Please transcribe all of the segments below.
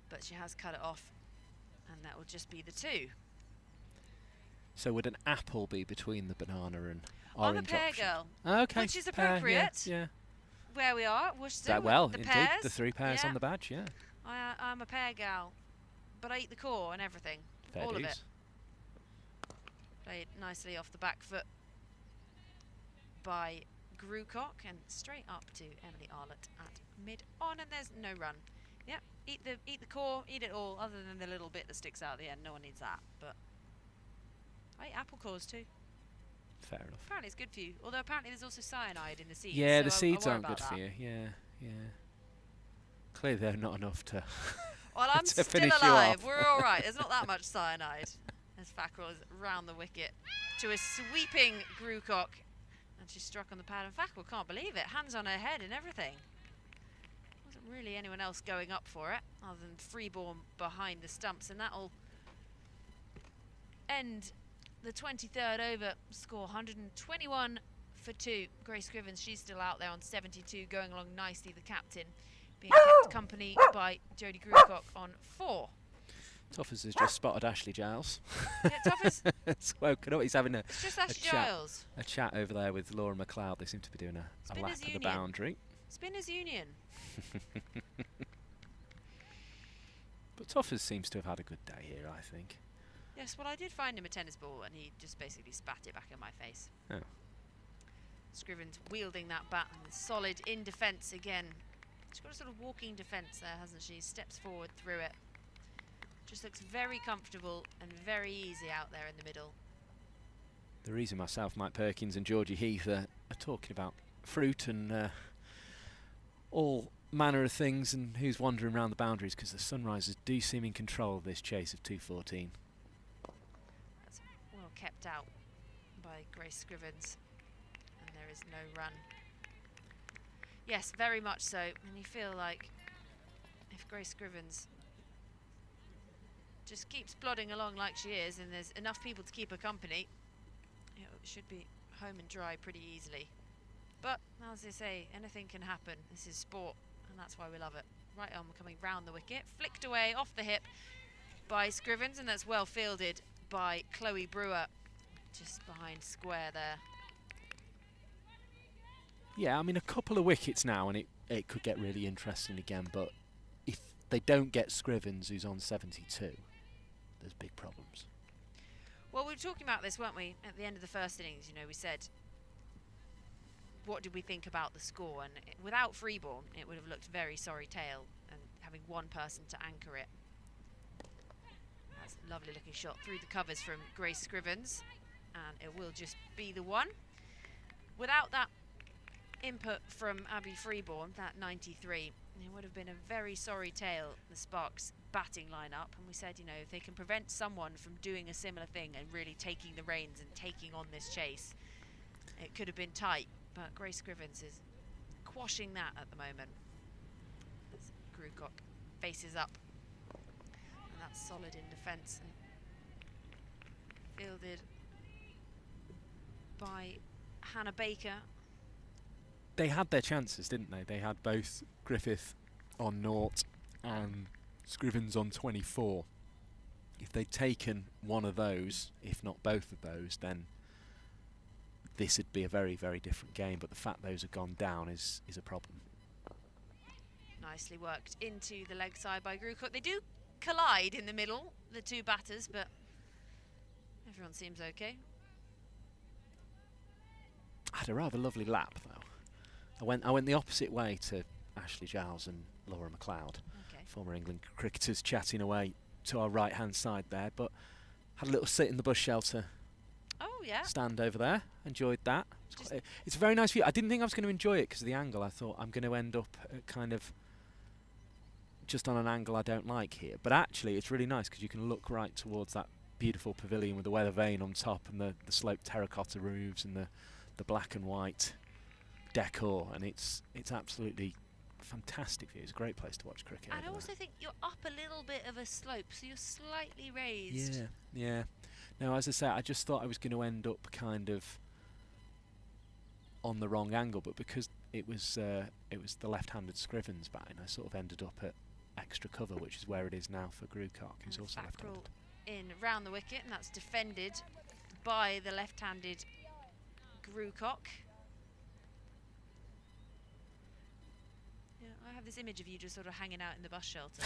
but she has cut it off, and that will just be the 2. So would an apple be between the banana and I'm a orange pear option? girl, Okay, which is pear, appropriate. yeah. Where we are, Worcester, That well, the indeed, pears. the 3 pairs Yeah. on the badge, yeah. I'm a pear gal, but I eat the core and everything, Fair all dues. of it. Played nicely off the back foot by Grucock, and straight up to Emily Arlott at mid-on, and there's no run. Yep, eat the core, eat it all, other than the little bit that sticks out at the end. No one needs that, but I eat apple cores too. Fair enough. Apparently it's good for you, although apparently there's also cyanide in the seeds. Yeah, so the seeds I worry aren't about good that. for you, yeah. Clearly they're not enough to Well, I'm to still finish you alive. off. We're all right. There's not that much cyanide. As Fackrell is round the wicket to a sweeping Grucock, and she struck on the pad. And Fackrell can't believe it. Hands on her head and everything. Wasn't really anyone else going up for it other than Freeborn behind the stumps, and that'll end the 23rd over. Score 121 for 2. Grace Scrivens, she's still out there on 72, going along nicely. The captain being kept company by Jodie Grucock on 4. Toffers has just spotted Ashley Giles. Yeah, Toffers. It's woken up. He's having a It's just Ashley Giles. a chat over there with Laura McLeod. They seem to be doing a lap Spinners of the Union. boundary. Spinners Union. But Toffers seems to have had a good day here, I think. Yes, well, I did find him a tennis ball, and he just basically spat it back in my face. Oh. Scrivens wielding that bat, and solid in defence again. She's got a sort of walking defence there, hasn't she? Steps forward through it. Just looks very comfortable and very easy out there in the middle. The reason myself, Mike Perkins and Georgie Heath are talking about fruit and all manner of things and who's wandering around the boundaries, because the Sunrisers do seem in control of this chase of 214. That's well kept out by Grace Scrivens, and there is no run. Yes, very much so, and you feel like if Grace Scrivens just keeps plodding along like she is, and there's enough people to keep her company, it should be home and dry pretty easily. But as they say, anything can happen. This is sport, and that's why we love it. Right on, coming round the wicket, flicked away off the hip by Scrivens, and that's well fielded by Chloe Brewer, just behind square there. Yeah, I mean, a couple of wickets now and it could get really interesting again, but if they don't get Scrivens, who's on 72, there's big problems. Well, we were talking about this, weren't we, at the end of the first innings? You know, we said, what did we think about the score? And without Freeborn, it would have looked very sorry tale, and having one person to anchor it. That's a lovely looking shot through the covers from Grace Scrivens, and it will just be the one. Without that input from Abby Freeborn, that 93, it would have been a very sorry tale, the Sparks batting lineup. And we said, you know, if they can prevent someone from doing a similar thing and really taking the reins and taking on this chase, it could have been tight. But Grace Scrivens is quashing that at the moment as Grucock faces up, and that's solid in defence, fielded by Hannah Baker. They had their chances, didn't they? They had both Griffith on 0 and Scrivens on 24. If they'd taken one of those, if not both of those, then this would be a very, very different game. But the fact those have gone down is a problem. Nicely worked into the leg side by Grucock. They do collide in the middle, the two batters, but everyone seems okay. I had a rather lovely lap, though. I went the opposite way to Ashley Giles and Laura McLeod, former England cricketers, chatting away to our right-hand side there, but had a little sit in the bush shelter. Oh, yeah. Stand over there. Enjoyed that. It's a very nice view. I didn't think I was going to enjoy it because of the angle. I thought I'm going to end up kind of just on an angle I don't like here. But actually, it's really nice because you can look right towards that beautiful pavilion with the weather vane on top and the sloped terracotta roofs and the black and white decor, and it's absolutely fantastic view. It's a great place to watch cricket. And I also think you're up a little bit of a slope, so you're slightly raised. Yeah. No, as I say, I just thought I was going to end up kind of on the wrong angle, but because it was the left-handed Scrivens batting, I sort of ended up at extra cover, which is where it is now for Grucock, who's And also left-handed. in round the wicket, and that's defended by the left-handed Grucock. Yeah, I have this image of you just sort of hanging out in the bus shelter.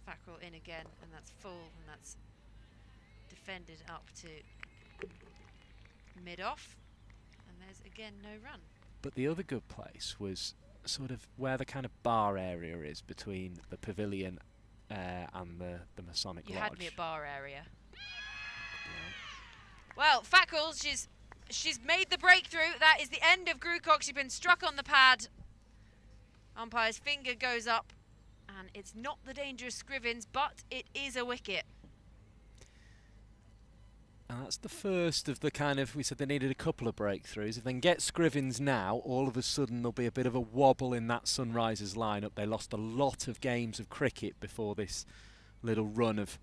Fackrell in again, and that's full, and that's defended up to mid-off, and there's again no run. But the other good place was sort of where the kind of bar area is between the pavilion and the Masonic Lodge. You had me at bar area. Well, Fackrell, she's made the breakthrough. That is the end of Grucock. She's been struck on the pad. Umpire's finger goes up, and it's not the dangerous Scrivens, but it is a wicket. And that's the first of the kind of, we said they needed a couple of breakthroughs. If they can get Scrivens now, all of a sudden there'll be a bit of a wobble in that Sunrisers lineup. They lost a lot of games of cricket before this little run of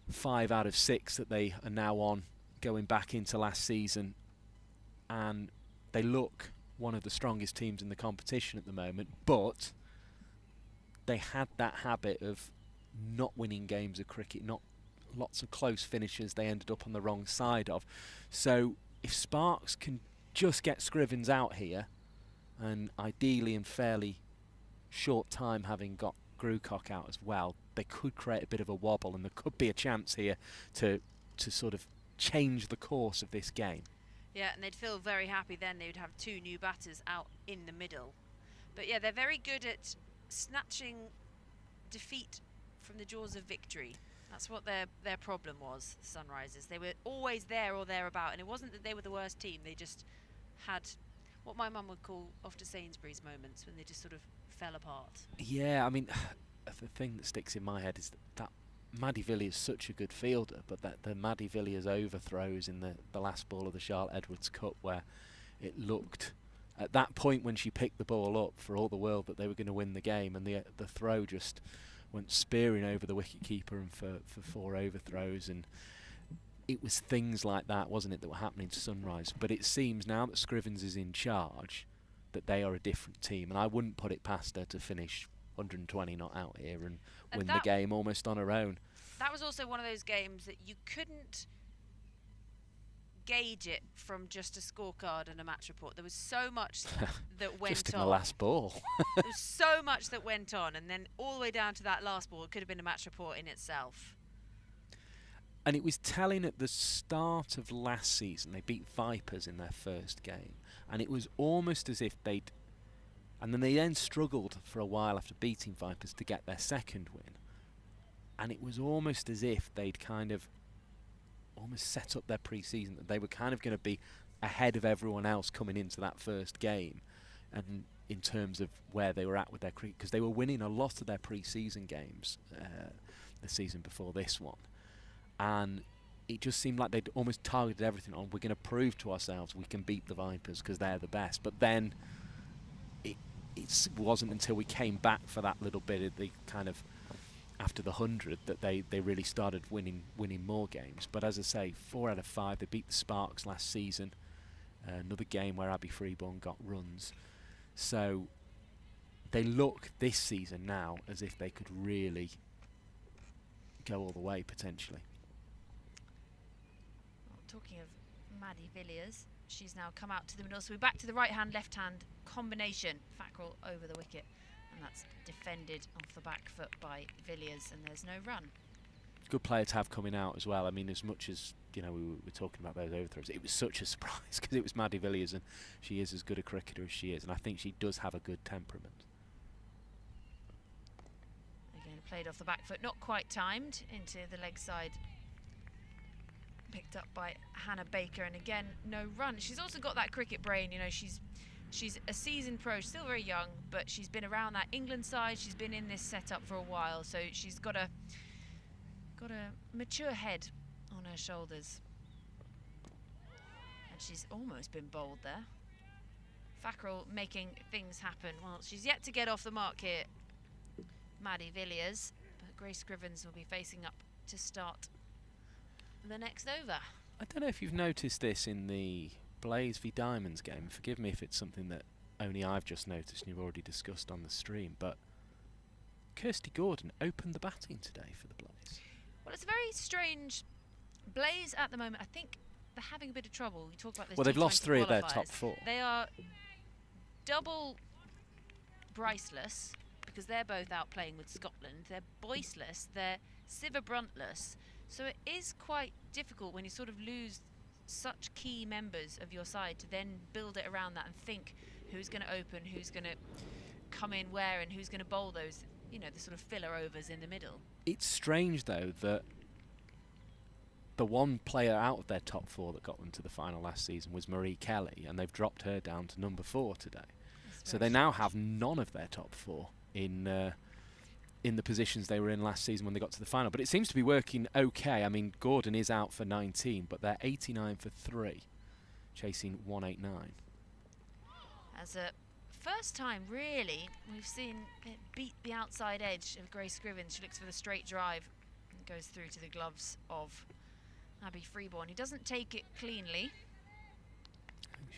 5 out of 6 that they are now on, going back into last season. And they look one of the strongest teams in the competition at the moment, but they had that habit of not winning games of cricket, not lots of close finishes they ended up on the wrong side of. So if Sparks can just get Scrivens out here, and ideally in fairly short time having got Grucock out as well, they could create a bit of a wobble, and there could be a chance here to sort of change the course of this game. Yeah, and they'd feel very happy then. They would have 2 new batters out in the middle. But yeah, they're very good at snatching defeat from the jaws of victory. That's what their problem was, the Sunrisers. They were always there or thereabout, and it wasn't that they were the worst team. They just had what my mum would call after Sainsbury's moments, when they just sort of fell apart. Yeah, I mean, the thing that sticks in my head is that Maddie Villiers is such a good fielder, but that the Maddie Villiers overthrows in the last ball of the Charlotte Edwards Cup, where it looked at that point when she picked the ball up for all the world that they were going to win the game, and the throw just went spearing over the wicketkeeper and for 4 overthrows, and it was things like that, wasn't it, that were happening to Sunrise. But it seems now that Scrivens is in charge that they are a different team, and I wouldn't put it past her to finish 120 not out here and win the game almost on her own. That was also one of those games that you couldn't gauge it from just a scorecard and a match report. There was so much that went just in on. the last ball. There was so much that went on, and then all the way down to that last ball, it could have been a match report in itself. And it was telling at the start of last season, they beat Vipers in their first game, and it was almost as if they'd, and then they then struggled for a while after beating Vipers to get their second win, and it was almost as if they'd kind of almost set up their pre-season, that they were kind of going to be ahead of everyone else coming into that first game, and in terms of where they were at with their cricket, because they were winning a lot of their pre-season games the season before this one, and it just seemed like they'd almost targeted everything on, we're going to prove to ourselves we can beat the Vipers because they're the best. But then it wasn't until we came back for that little bit of the kind of after the 100 that they really started winning more games. But as I say, 4 out of 5. They beat the Sparks last season, another game where Abby Freeborn got runs. So they look this season now as if they could really go all the way potentially. Well, talking of Maddie Villiers, she's now come out to the middle, so we're back to the right hand left hand combination. Fackrell over the wicket, and that's defended off the back foot by Villiers, and there's no run. Good player to have coming out as well. I mean, as much as we were talking about those overthrows, it was such a surprise because it was Maddie Villiers, and she is as good a cricketer as she is, and I think she does have a good temperament. Again, played off the back foot, not quite timed into the leg side. Picked up by Hannah Baker, and again, no run. She's also got that cricket brain, she's a seasoned pro, still very young, but she's been around that England side, she's been in this setup for a while, so she's got a mature head on her shoulders. And she's almost been bowled there. Fackrell making things happen. Well, she's yet to get off the mark here, Maddie Villiers, but Grace Scrivens will be facing up to start the next over. I don't know if you've noticed this in the Blaze v Diamonds game. Forgive me if it's something that only I've just noticed and you've already discussed on the stream, but Kirsty Gordon opened the batting today for the Blaze. Well, it's a very strange Blaze at the moment. I think they're having a bit of trouble. You talk about this. Well, they've lost 3 of their qualifiers. top 4. They are double Bryceless because they're both out playing with Scotland. They're Boyceless. They're Siver Bruntless. So it is quite difficult when you sort of lose such key members of your side to then build it around that and think who's going to open, who's going to come in where, and who's going to bowl those, you know, the sort of filler overs in the middle. It's strange, though, that the one player out of their top 4 that got them to the final last season was Marie Kelly, and they've dropped her down to number 4 today. So they now have none of their top 4 in the positions they were in last season when they got to the final. But it seems to be working okay. I mean, Gordon is out for 19, but they're 89 for 3, chasing 189. As a first time, really, we've seen it beat the outside edge of Grace Scrivens. She looks for the straight drive and goes through to the gloves of Abby Freeborn. He doesn't take it cleanly.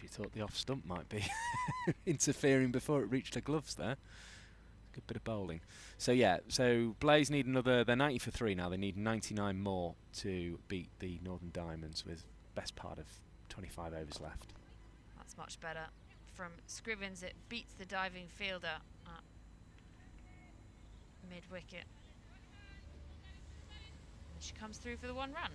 She thought the off stump might be interfering before it reached her gloves there. Good bit of bowling. So yeah, so Blaze need another, they're 90 for 3 now. They need 99 more to beat the Northern Diamonds with best part of 25 overs left. That's much better. From Scrivens, it beats the diving fielder at mid-wicket. And she comes through for the 1 run.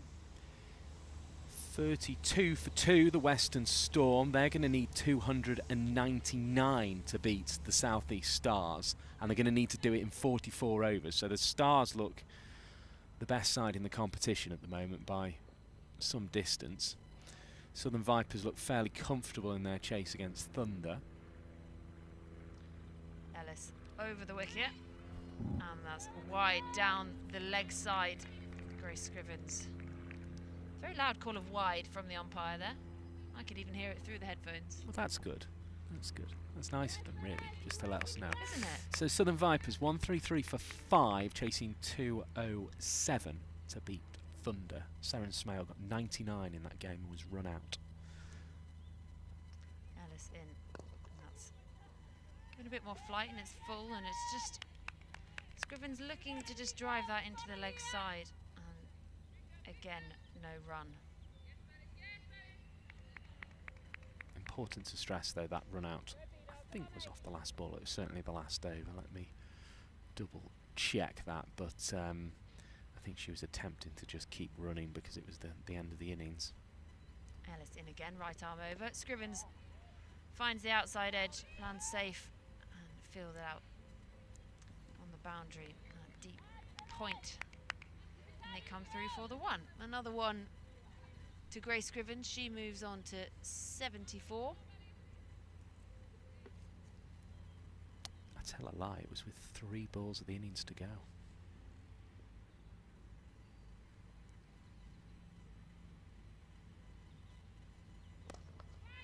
32 for 2, the Western Storm. They're going to need 299 to beat the South East Stars, and they're going to need to do it in 44 overs. So the Stars look the best side in the competition at the moment by some distance. Southern Vipers look fairly comfortable in their chase against Thunder. Ellis over the wicket, and that's wide down the leg side. Grace Scrivens. Very loud call of wide from the umpire there. I could even hear it through the headphones. Well, that's good. That's good. That's nice of them, really, just to let us know. Isn't it? So Southern Vipers 133 for 5, chasing 207 to beat Thunder. Seren Smale got 99 in that game and was run out. Ellis in. And that's given a bit more flight, and it's full, and it's just Scrivens looking to just drive that into the leg side. And again, no run. Important to stress, though, that run out, I think, was off the last ball. It was certainly the last over. Let me double check that, but I think she was attempting to just keep running because it was the end of the innings. Ellis in again, right arm over. Scrivens finds the outside edge, lands safe, and fielded out on the boundary. Deep point. And they come through for the 1. Another 1 to Grace Scrivens. She moves on to 74. I tell a lie, it was with 3 balls of the innings to go.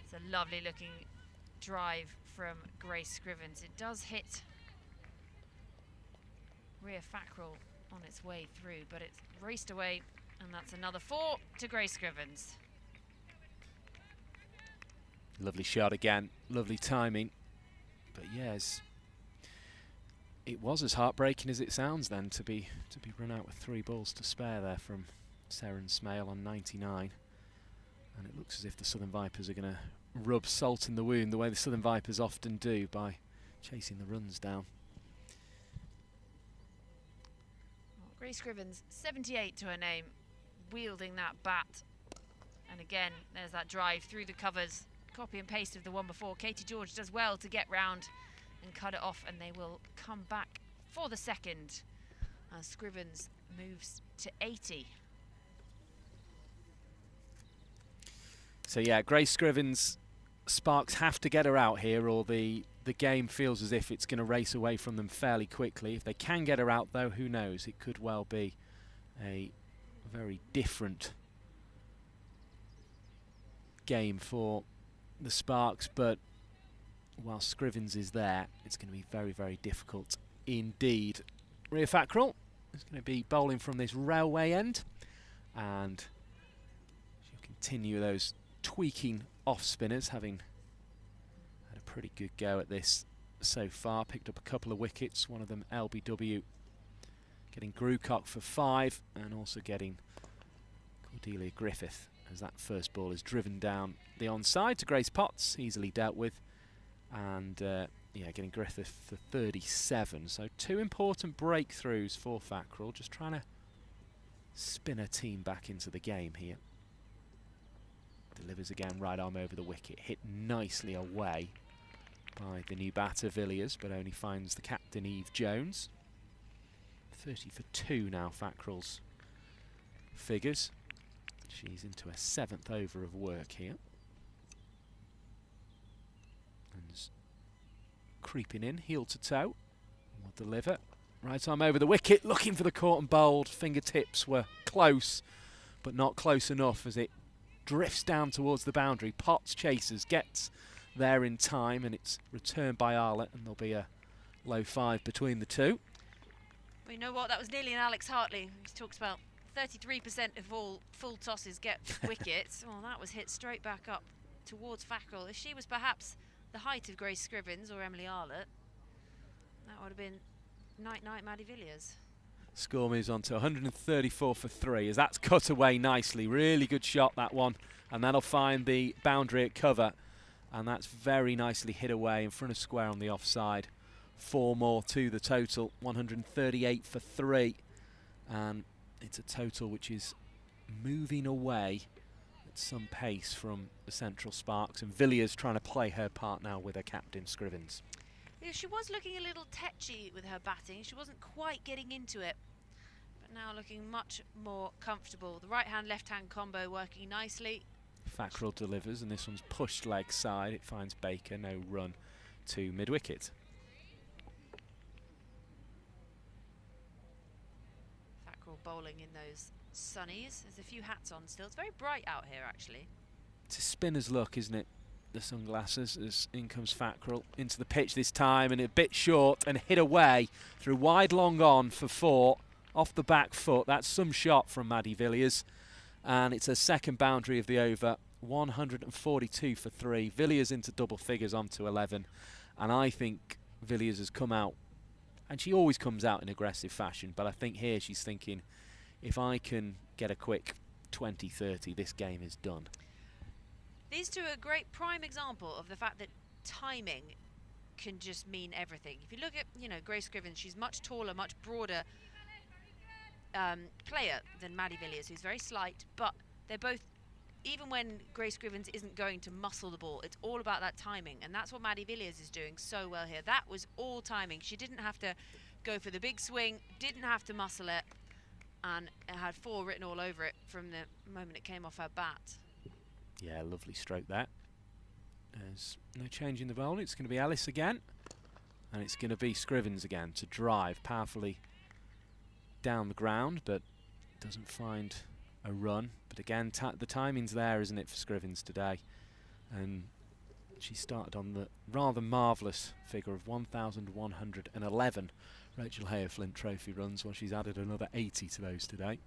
It's a lovely looking drive from Grace Scrivens. It does hit Rhea Fackrell on its way through, but it's raced away, and that's another 4 to Grace Scrivens. Lovely shot again, lovely timing. But yes, it was as heartbreaking as it sounds then to be run out with 3 balls to spare there from Seren Smale on 99. And it looks as if the Southern Vipers are going to rub salt in the wound the way the Southern Vipers often do by chasing the runs down. Grace Scrivens, 78 to her name, wielding that bat. And again, there's that drive through the covers. Copy and paste of the one before. Katie George does well to get round and cut it off, and they will come back for the second as Scrivens moves to 80. So yeah, Grace Scrivens, Sparks have to get her out here, or the game feels as if it's going to race away from them fairly quickly. If they can get her out, though, who knows? It could well be a very different game for the Sparks, but while Scrivens is there, it's going to be very, very difficult indeed. Rhea Fackrell is going to be bowling from this railway end, and she'll continue those tweaking off spinners, having had a pretty good go at this so far. Picked up a couple of wickets, one of them LBW, getting Grucock for 5, and also getting Cordelia Griffith as that first ball is driven down the onside to Grace Potts, easily dealt with, and yeah, getting Griffith for 37. So 2 important breakthroughs for Fackrell, just trying to spin her team back into the game here. Delivers again, right arm over the wicket, hit nicely away by the new batter Villiers, but only finds the captain Eve Jones. 30 for 2 now, Fackrell's figures. She's into her 7th over of work here. And creeping in, heel to toe. Will deliver. Right arm over the wicket, looking for the caught and bowled. Fingertips were close, but not close enough as it drifts down towards the boundary. Potts chases, gets there in time, and it's returned by Arlett, and there'll be a low 5 between the two. Well, you know what? That was nearly an Alex Hartley. He talks about 33% of all full tosses get wickets. Well, that was hit straight back up towards Fackrell. If she was perhaps the height of Grace Scrivens or Emily Arlett, that would have been night-night Maddie Villiers. Score moves on to 134 for 3 as that's cut away nicely. Really good shot, that one. And that'll find the boundary at cover. And that's very nicely hit away in front of square on the offside. 4 more to the total, 138 for 3. And it's a total which is moving away at some pace from the Central Sparks. And Villiers trying to play her part now with her captain, Scrivens. Yeah, she was looking a little tetchy with her batting. She wasn't quite getting into it, but now looking much more comfortable. The right-hand, left-hand combo working nicely. Fackrell delivers, and this one's pushed leg side. It finds Baker, no run to mid-wicket. Fackrell bowling in those sunnies. There's a few hats on still. It's very bright out here, actually. It's a spinner's look, isn't it? The sunglasses, as in comes Fackrell into the pitch this time, and a bit short and hit away through wide long on for 4 off the back foot. That's some shot from Maddie Villiers, and it's a second boundary of the over. 142 for 3. Villiers into double figures onto 11, and I think Villiers has come out, and she always comes out in aggressive fashion, but I think here she's thinking, if I can get a quick 20-30, this game is done. These two are a great prime example of the fact that timing can just mean everything. If you look at, you know, Grace Scrivens, she's much taller, much broader player than Maddie Villiers, who's very slight, but they're both, even when Grace Scrivens isn't going to muscle the ball, it's all about that timing, and that's what Maddie Villiers is doing so well here. That was all timing. She didn't have to go for the big swing, didn't have to muscle it, and it had 4 written all over it from the moment it came off her bat. Yeah, lovely stroke there. There's no change in the bowl. It's going to be Ellis again. And it's going to be Scrivens again to drive powerfully down the ground, but doesn't find a run. But again, the timing's there, isn't it, for Scrivens today? And she started on the rather marvellous figure of 1,111 Rachel Hayer Flint Trophy runs, while she's added another 80 to those today.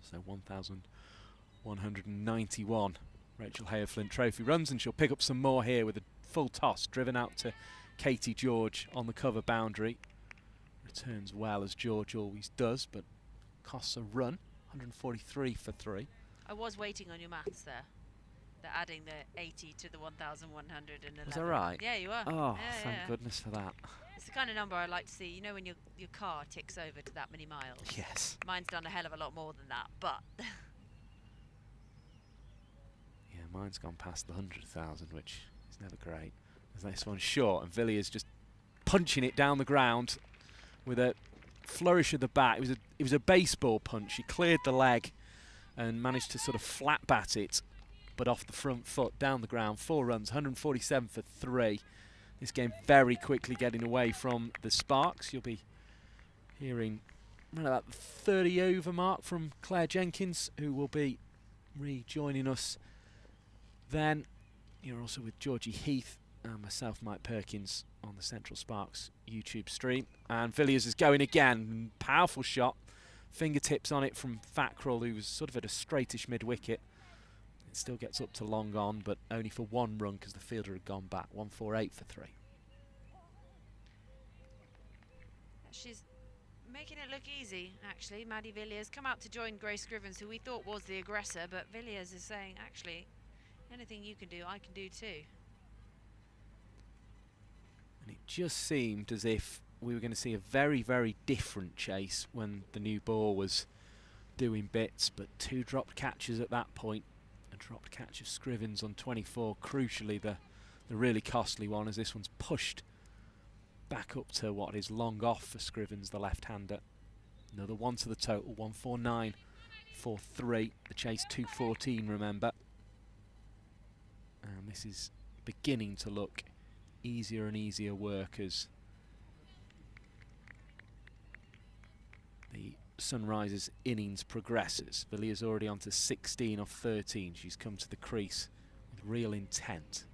So 1,191 Rachel Hayer Flint Trophy runs, and she'll pick up some more here with a full toss driven out to Katie George on the cover boundary. Returns well, as George always does, but costs a run. 143 for 3. I was waiting on your maths there. They're adding the 80 to the 1,111. Was that right? Yeah, you are. Oh, yeah, thank goodness for that. It's the kind of number I like to see. You know, when your car ticks over to that many miles. Yes. Mine's done a hell of a lot more than that, but yeah, mine's gone past the 100,000, which is never great. As this one's short, and Villiers just punching it down the ground with a flourish of the bat. It was a baseball punch. She cleared the leg and managed to sort of flat bat it, but off the front foot down the ground. 4 runs, 147 for 3. This game very quickly getting away from the Sparks. You'll be hearing around about the 30 over mark from Claire Jenkins, who will be rejoining us then. You're also with Georgie Heath and myself, Mike Perkins, on the Central Sparks YouTube stream. And Villiers is going again. Powerful shot. Fingertips on it from Fackrell, who was sort of at a straightish mid-wicket. It still gets up to long on, but only for one run because the fielder had gone back. 148 for 3. She's making it look easy, actually. Maddie Villiers come out to join Grace Scrivens, who we thought was the aggressor, but Villiers is saying, actually, anything you can do, I can do too. And it just seemed as if we were going to see a very, very different chase when the new ball was doing bits, but 2 dropped catches at that point. A dropped catch of Scrivens on 24, crucially the really costly one, as this one's pushed back up to what is long off for Scrivens, the left-hander. Another one to the total, 149 for 3. The chase 214, remember. And this is beginning to look easier and easier work as the Sunrisers innings progresses. Villiers already on to 16 off 13. She's come to the crease with real intent.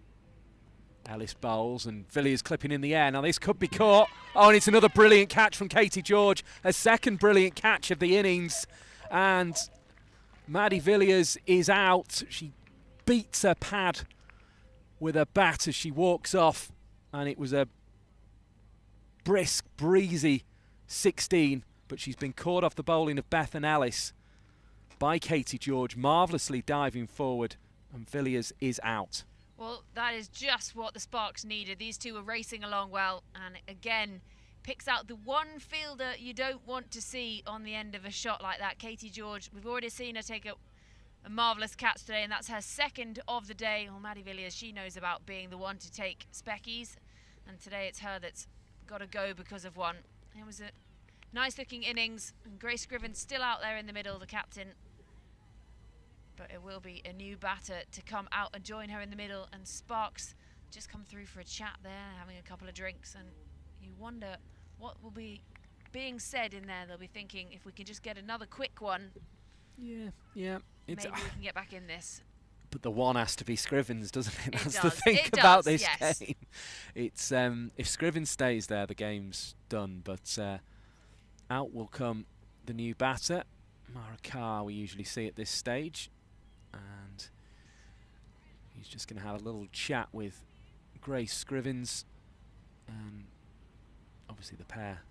Ellis bowls and Villiers clipping in the air. Now this could be caught. Oh, and it's another brilliant catch from Katie George. A second brilliant catch of the innings. And Maddie Villiers is out. She beats her pad with her bat as she walks off. And it was a brisk, breezy 16. But she's been caught off the bowling of Beth and Ellis by Katie George, marvellously diving forward. And Villiers is out. Well, that is just what the Sparks needed. These two were racing along well, and again, picks out the one fielder you don't want to see on the end of a shot like that. Katie George, we've already seen her take a marvellous catch today, and that's her second of the day. Well, Maddie Villiers, she knows about being the one to take speckies, and today it's her that's got to go because of one. It was a nice-looking innings, and Grace Scrivens still out there in the middle, the captain. But it will be a new batter to come out and join her in the middle, and Sparks just come through for a chat there, having a couple of drinks, and you wonder what will be being said in there. They'll be thinking, if we can just get another quick one, yeah, maybe we can get back in this. But the one has to be Scrivens, doesn't it? That's It the does. thing It about does, this yes. game. It's if Scrivens stays there, the game's done. But out will come the new batter, Mara Carr. We usually see at this stage. And he's just going to have a little chat with Grace Scrivens. Obviously the pair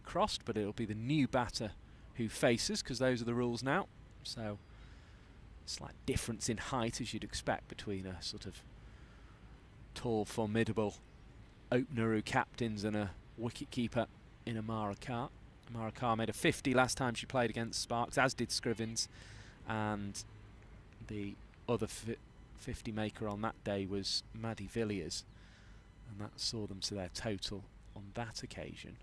crossed, but it'll be the new batter who faces, because those are the rules now. So slight difference in height, as you'd expect, between a sort of tall, formidable opener who captains and a wicket-keeper in Amara Carr. Amara Carr made a 50 last time she played against Sparks, as did Scrivens, and the other 50 maker on that day was Maddie Villiers, and that saw them to their total on that occasion.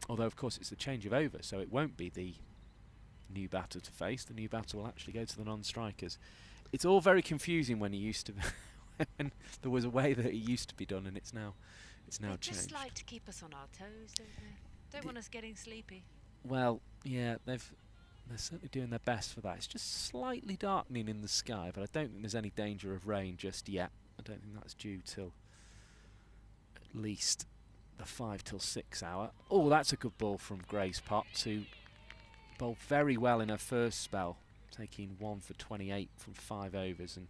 Although of course it's a change of over, so it won't be the new batter to face. The new batter will actually go to the non-strikers. It's all very confusing when you used to when there was a way that it used to be done, and it's now They changed. just like to keep us on our toes, don't they? Don't want us getting sleepy. Well, yeah, they're certainly doing their best for that. It's just slightly darkening in the sky, but I don't think there's any danger of rain just yet. I don't think that's due till at least the 5 till 6 hour. Oh, that's a good ball from Grace Potts, who bowled very well in her first spell, taking 1 for 28 from 5 overs and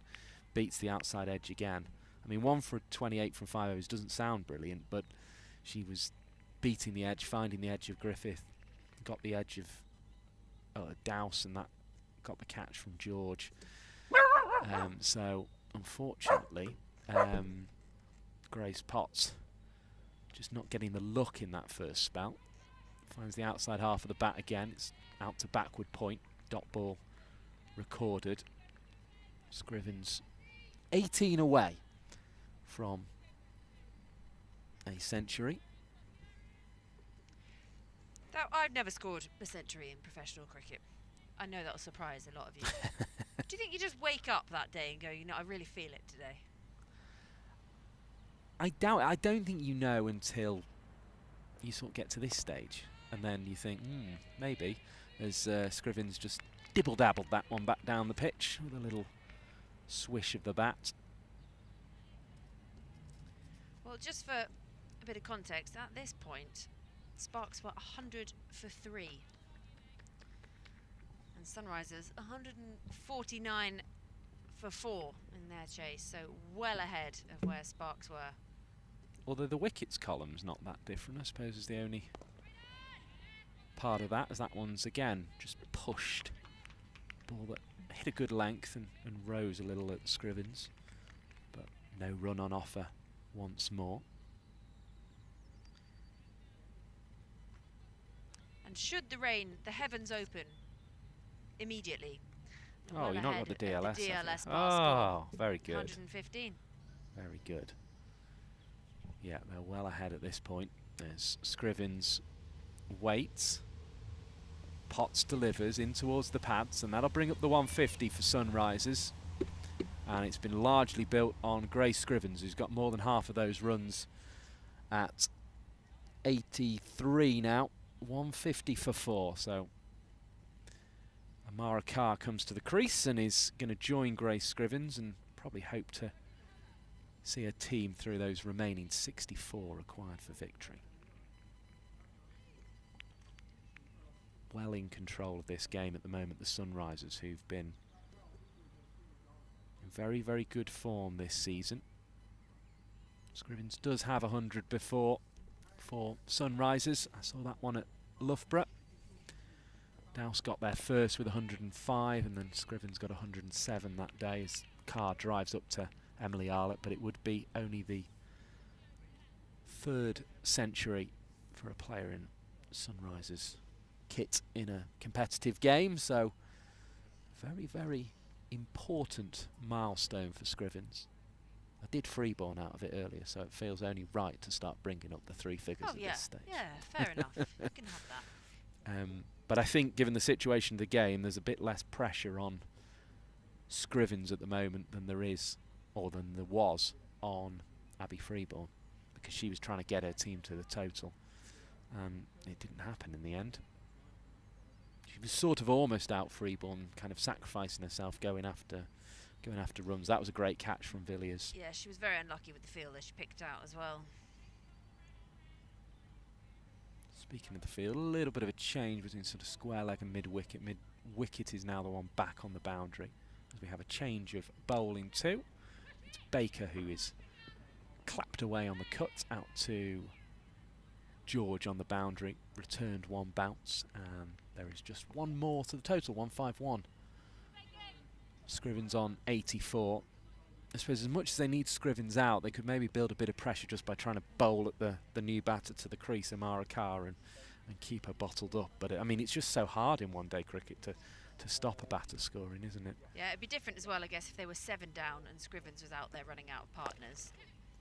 beats the outside edge again. I mean, 1 for 28 from 5 overs doesn't sound brilliant, but she was beating the edge, finding the edge of Griffith, got the edge of Dowse, and that got the catch from George. So unfortunately, Grace Potts just not getting the look in that first spell. Finds the outside half of the bat again. It's out to backward point. Dot ball recorded. Scrivens 18 away from a century. I've never scored a century in professional cricket. I know that'll surprise a lot of you. Do you think you just wake up that day and go, you know, I really feel it today? I doubt it. I don't think you know until you sort of get to this stage, and then you think, maybe, as Scrivens just dibble-dabbled that one back down the pitch with a little swish of the bat. Well, just for a bit of context, at this point, Sparks were 100 for 3. And Sunrisers 149 for 4 in their chase, so well ahead of where Sparks were. Although the wickets column's not that different, I suppose, is the only part of that, as that one's again just pushed. Ball that hit a good length and rose a little at Scrivens, but no run on offer once more. And should the rain, the heavens open immediately. Oh, you're not got the DLS. The DLS oh, very good. 115. Very good. Yeah, they're well ahead at this point. There's Scrivens waits. Potts delivers in towards the pads, and that'll bring up the 150 for Sunrisers. And it's been largely built on Grace Scrivens, who's got more than half of those runs at 83 now. 150 for 4. So Amara Carr comes to the crease and is going to join Grace Scrivens and probably hope to see a team through those remaining 64 required for victory. Well in control of this game at the moment, the Sunrisers, who've been in very, very good form this season. Scrivens does have 100 before for Sunrisers. I saw that one at Loughborough. Douse got there first with 105, and then Scrivens got 107 that day as Carr drives up to Emily Arlett, but it would be only the 3rd century for a player in Sunrisers kit in a competitive game, so very, very important milestone for Scrivens. I did freeborn out of it earlier, so it feels only right to start bringing up the 3 figures at this stage. Yeah, fair enough. You can have that. But I think, given the situation of the game, there's a bit less pressure on Scrivens at the moment than there is, or than there was, on Abby Freeborn, because she was trying to get her team to the total. It didn't happen in the end. She was sort of almost out Freeborn, kind of sacrificing herself, going after runs. That was a great catch from Villiers. Yeah, she was very unlucky with the fielder she picked out as well. Speaking of the field, a little bit of a change between sort of square leg and mid-wicket. Mid-wicket is now the one back on the boundary, as we have a change of bowling too. It's Baker who is clapped away on the cut, out to George on the boundary, returned one bounce, and there is just one more to the total, 151. Scrivens on 84. I suppose as much as they need Scrivens out, they could maybe build a bit of pressure just by trying to bowl at the new batter to the crease, Amara Carr, and keep her bottled up. But I mean, it's just so hard in one-day cricket to stop a batter scoring, isn't it? Yeah, it'd be different as well, I guess, if they were 7 down and Scrivens was out there running out of partners.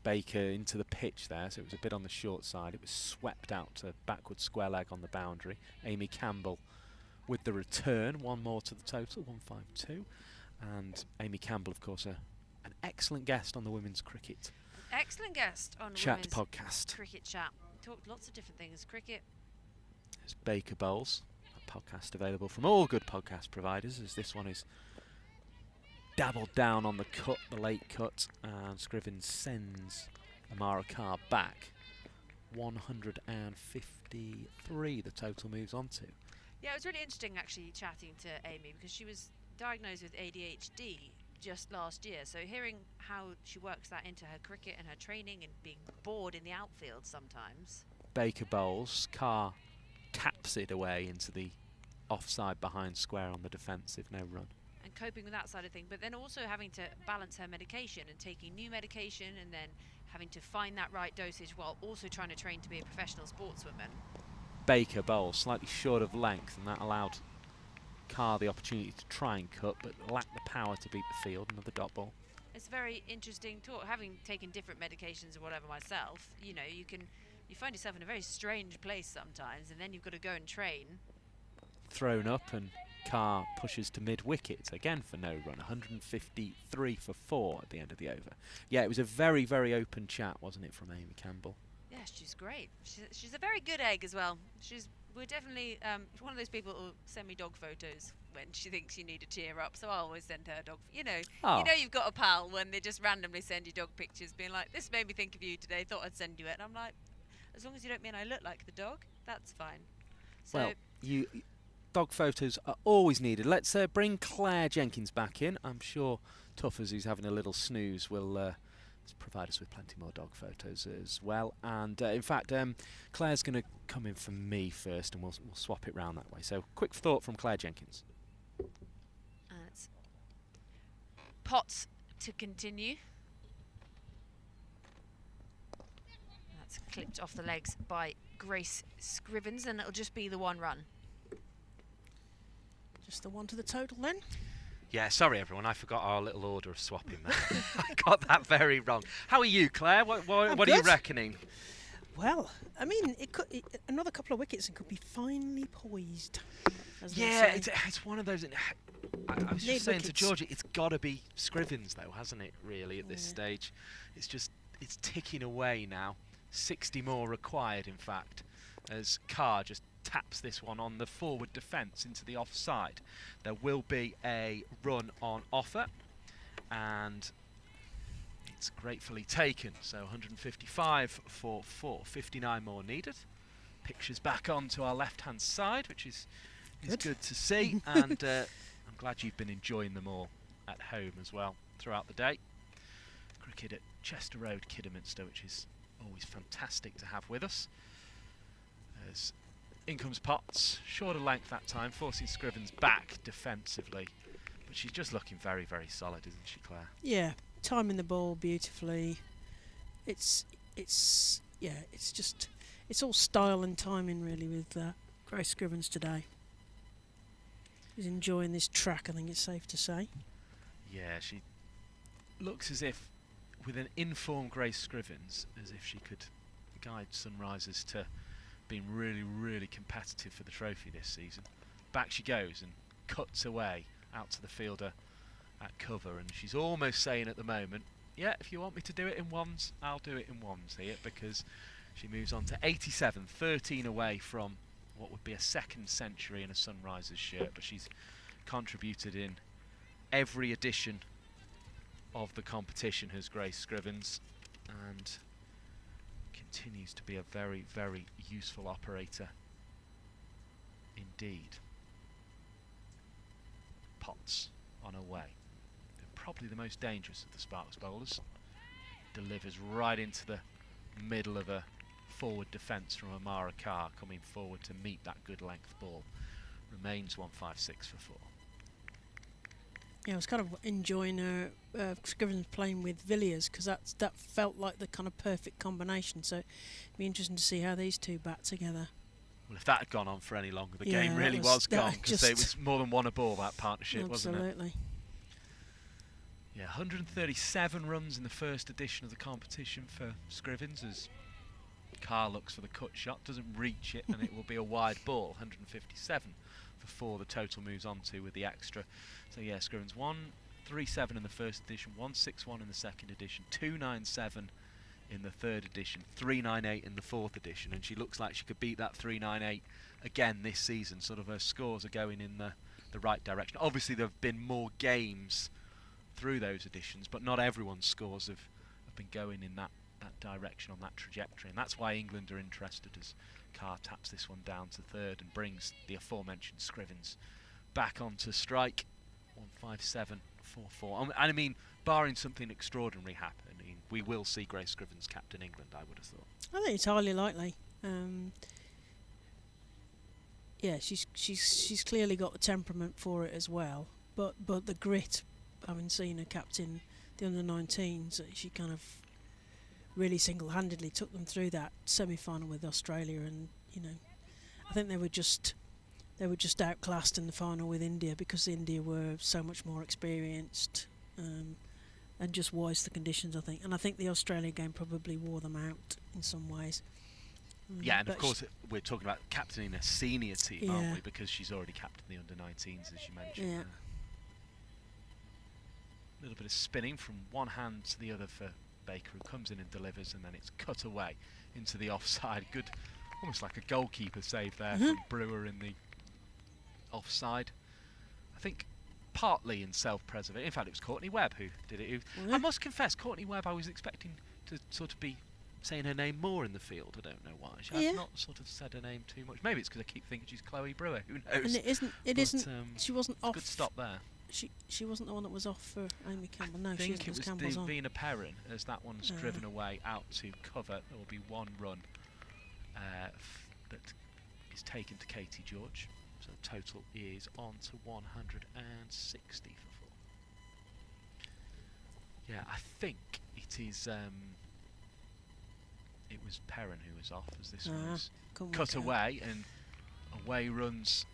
Baker into the pitch there, so it was a bit on the short side. It was swept out to backward square leg on the boundary. Amy Campbell with the return, one more to the total, 152. And Amy Campbell, of course, an excellent guest on the Women's Cricket Excellent guest on Chat Women's podcast. Cricket Chat. Talked lots of different things. Cricket. There's Baker Bowls, a podcast available from all good podcast providers, as this one is dabbled down on the cut, the late cut, and Scrivens sends Amara Carr back. 153 the total moves on to. Yeah, it was really interesting actually chatting to Amy, because she was diagnosed with ADHD just last year, so hearing how she works that into her cricket and her training and being bored in the outfield sometimes. Baker bowls, Carr taps it away into the offside behind square on the defensive, no run. And coping with that side of thing, but then also having to balance her medication and taking new medication, and then having to find that right dosage while also trying to train to be a professional sportswoman. Baker bowls slightly short of length, and that allowed Carr the opportunity to try and cut, but lacked the power to beat the field. Another dot ball. It's very interesting talk. Having taken different medications or whatever myself, you know, you find yourself in a very strange place sometimes, and then you've got to go and train. Thrown up, and Carr pushes to mid-wicket again for no run. 153 for 4 at the end of the over. Yeah, it was a very, very open chat, wasn't it, from Amy Campbell? Yeah, she's great. She's a very good egg as well. We're definitely one of those people who send me dog photos when she thinks you need to cheer up, so I always send her dog. You know you've got a pal when they just randomly send you dog pictures being like, this made me think of you today, thought I'd send you it. And I'm like, as long as you don't mean I look like the dog, that's fine. So well, dog photos are always needed. Let's bring Claire Jenkins back in. I'm sure Tuffers, who's having a little snooze, will provide us with plenty more dog photos as well. And in fact, Claire's going to come in for me first, and we'll swap it round that way. So, quick thought from Claire Jenkins. It's Potts to continue. That's clipped off the legs by Grace Scrivens, and it'll just be the one run. Just the one to the total then? Yeah, sorry everyone, I forgot our little order of swapping there. I got that very wrong. How are you, Claire? What are you reckoning? Well, I mean, another couple of wickets and could be finely poised. Yeah, it's one of those. I was just saying to Georgie, it's got to be Scrivens though, hasn't it? Really, at this stage, it's ticking away now. 60 more required, in fact, as Carr just taps this one on the forward defence into the offside. There will be a run on offer, and it's gratefully taken. So 155 for 4, 59 more needed. Pictures back onto our left-hand side, which is good to see, and I'm glad you've been enjoying them all at home as well throughout the day. Cricket at Chester Road, Kidderminster, which is always fantastic to have with us. As in comes Potts, shorter length that time, forcing Scrivens back defensively. But she's just looking very, very solid, isn't she, Claire? Yeah, timing the ball beautifully. It's all style and timing really with Grace Scrivens today. She's enjoying this track, I think it's safe to say. Yeah, she looks as if, with an informed Grace Scrivens, as if she could guide Sunrisers to being really, really competitive for the trophy this season. Back she goes and cuts away out to the fielder at cover, and she's almost saying at the moment, yeah, if you want me to do it in ones, I'll do it in ones here, because she moves on to 87, 13 away from what would be a second century in a Sunrisers shirt, but she's contributed in every edition of the competition, has Grace Scrivens, and continues to be a very, very useful operator indeed. Potts on her way. They're probably the most dangerous of the Sparks bowlers. Delivers right into the middle of a forward defence from Amara Carr, coming forward to meet that good length ball. Remains 156 for 4. Yeah, I was kind of enjoying Scrivens playing with Villiers, because that felt like the kind of perfect combination. So it'd be interesting to see how these two bat together. Well, if that had gone on for any longer, the game really was gone, because it was more than one a ball, that partnership, wasn't it? Absolutely. Yeah, 137 runs in the first edition of the competition for Scrivens, as Carr looks for the cut shot, doesn't reach it, and it will be a wide ball. 157 for 4, the total moves on to with the extra. So yeah, Scrivens 137 in the first edition, 161 in the second edition, 297 in the third edition, 398 in the fourth edition, and she looks like she could beat that 398 again this season. Sort of her scores are going in the right direction. Obviously there have been more games through those editions, but not everyone's scores have been going in that direction, on that trajectory, and that's why England are interested, as Carr taps this one down to third and brings the aforementioned Scrivens back onto strike. 157 4-4. And I mean, barring something extraordinary happening, we will see Grace Scrivens captain England, I would have thought. I think it's highly likely. Yeah, she's clearly got the temperament for it as well, but the grit, having seen her captain the under-19s, she kind of really single-handedly took them through that semi-final with Australia, and I think they were just outclassed in the final with India, because India were so much more experienced and just wise to the conditions, I think. And I think the Australia game probably wore them out in some ways. Yeah, and of course we're talking about captaining a senior team, aren't we? Because she's already captained the under-19s, as you mentioned. Yeah. A little bit of spinning from one hand to the other for Baker, who comes in and delivers, and then it's cut away into the offside. Good, almost like a goalkeeper save there from Brewer in the offside. I think partly in self-preservation. In fact, it was Courtney Webb who did it. I must confess, Courtney Webb I was expecting to sort of be saying her name more in the field. I don't know why. I've not sort of said her name too much. Maybe it's because I keep thinking she's Chloe Brewer. Who knows? And it isn't. She wasn't off. Good stop there. She wasn't the one that was off for Amy Campbell. No, I she think it was Davina Perrin, as that one's driven away out to cover. There will be one run that is taken to Katie George. So the total is on to 160 for 4. Yeah, I think it is. It was Perrin who was off, as this was cut away, and away runs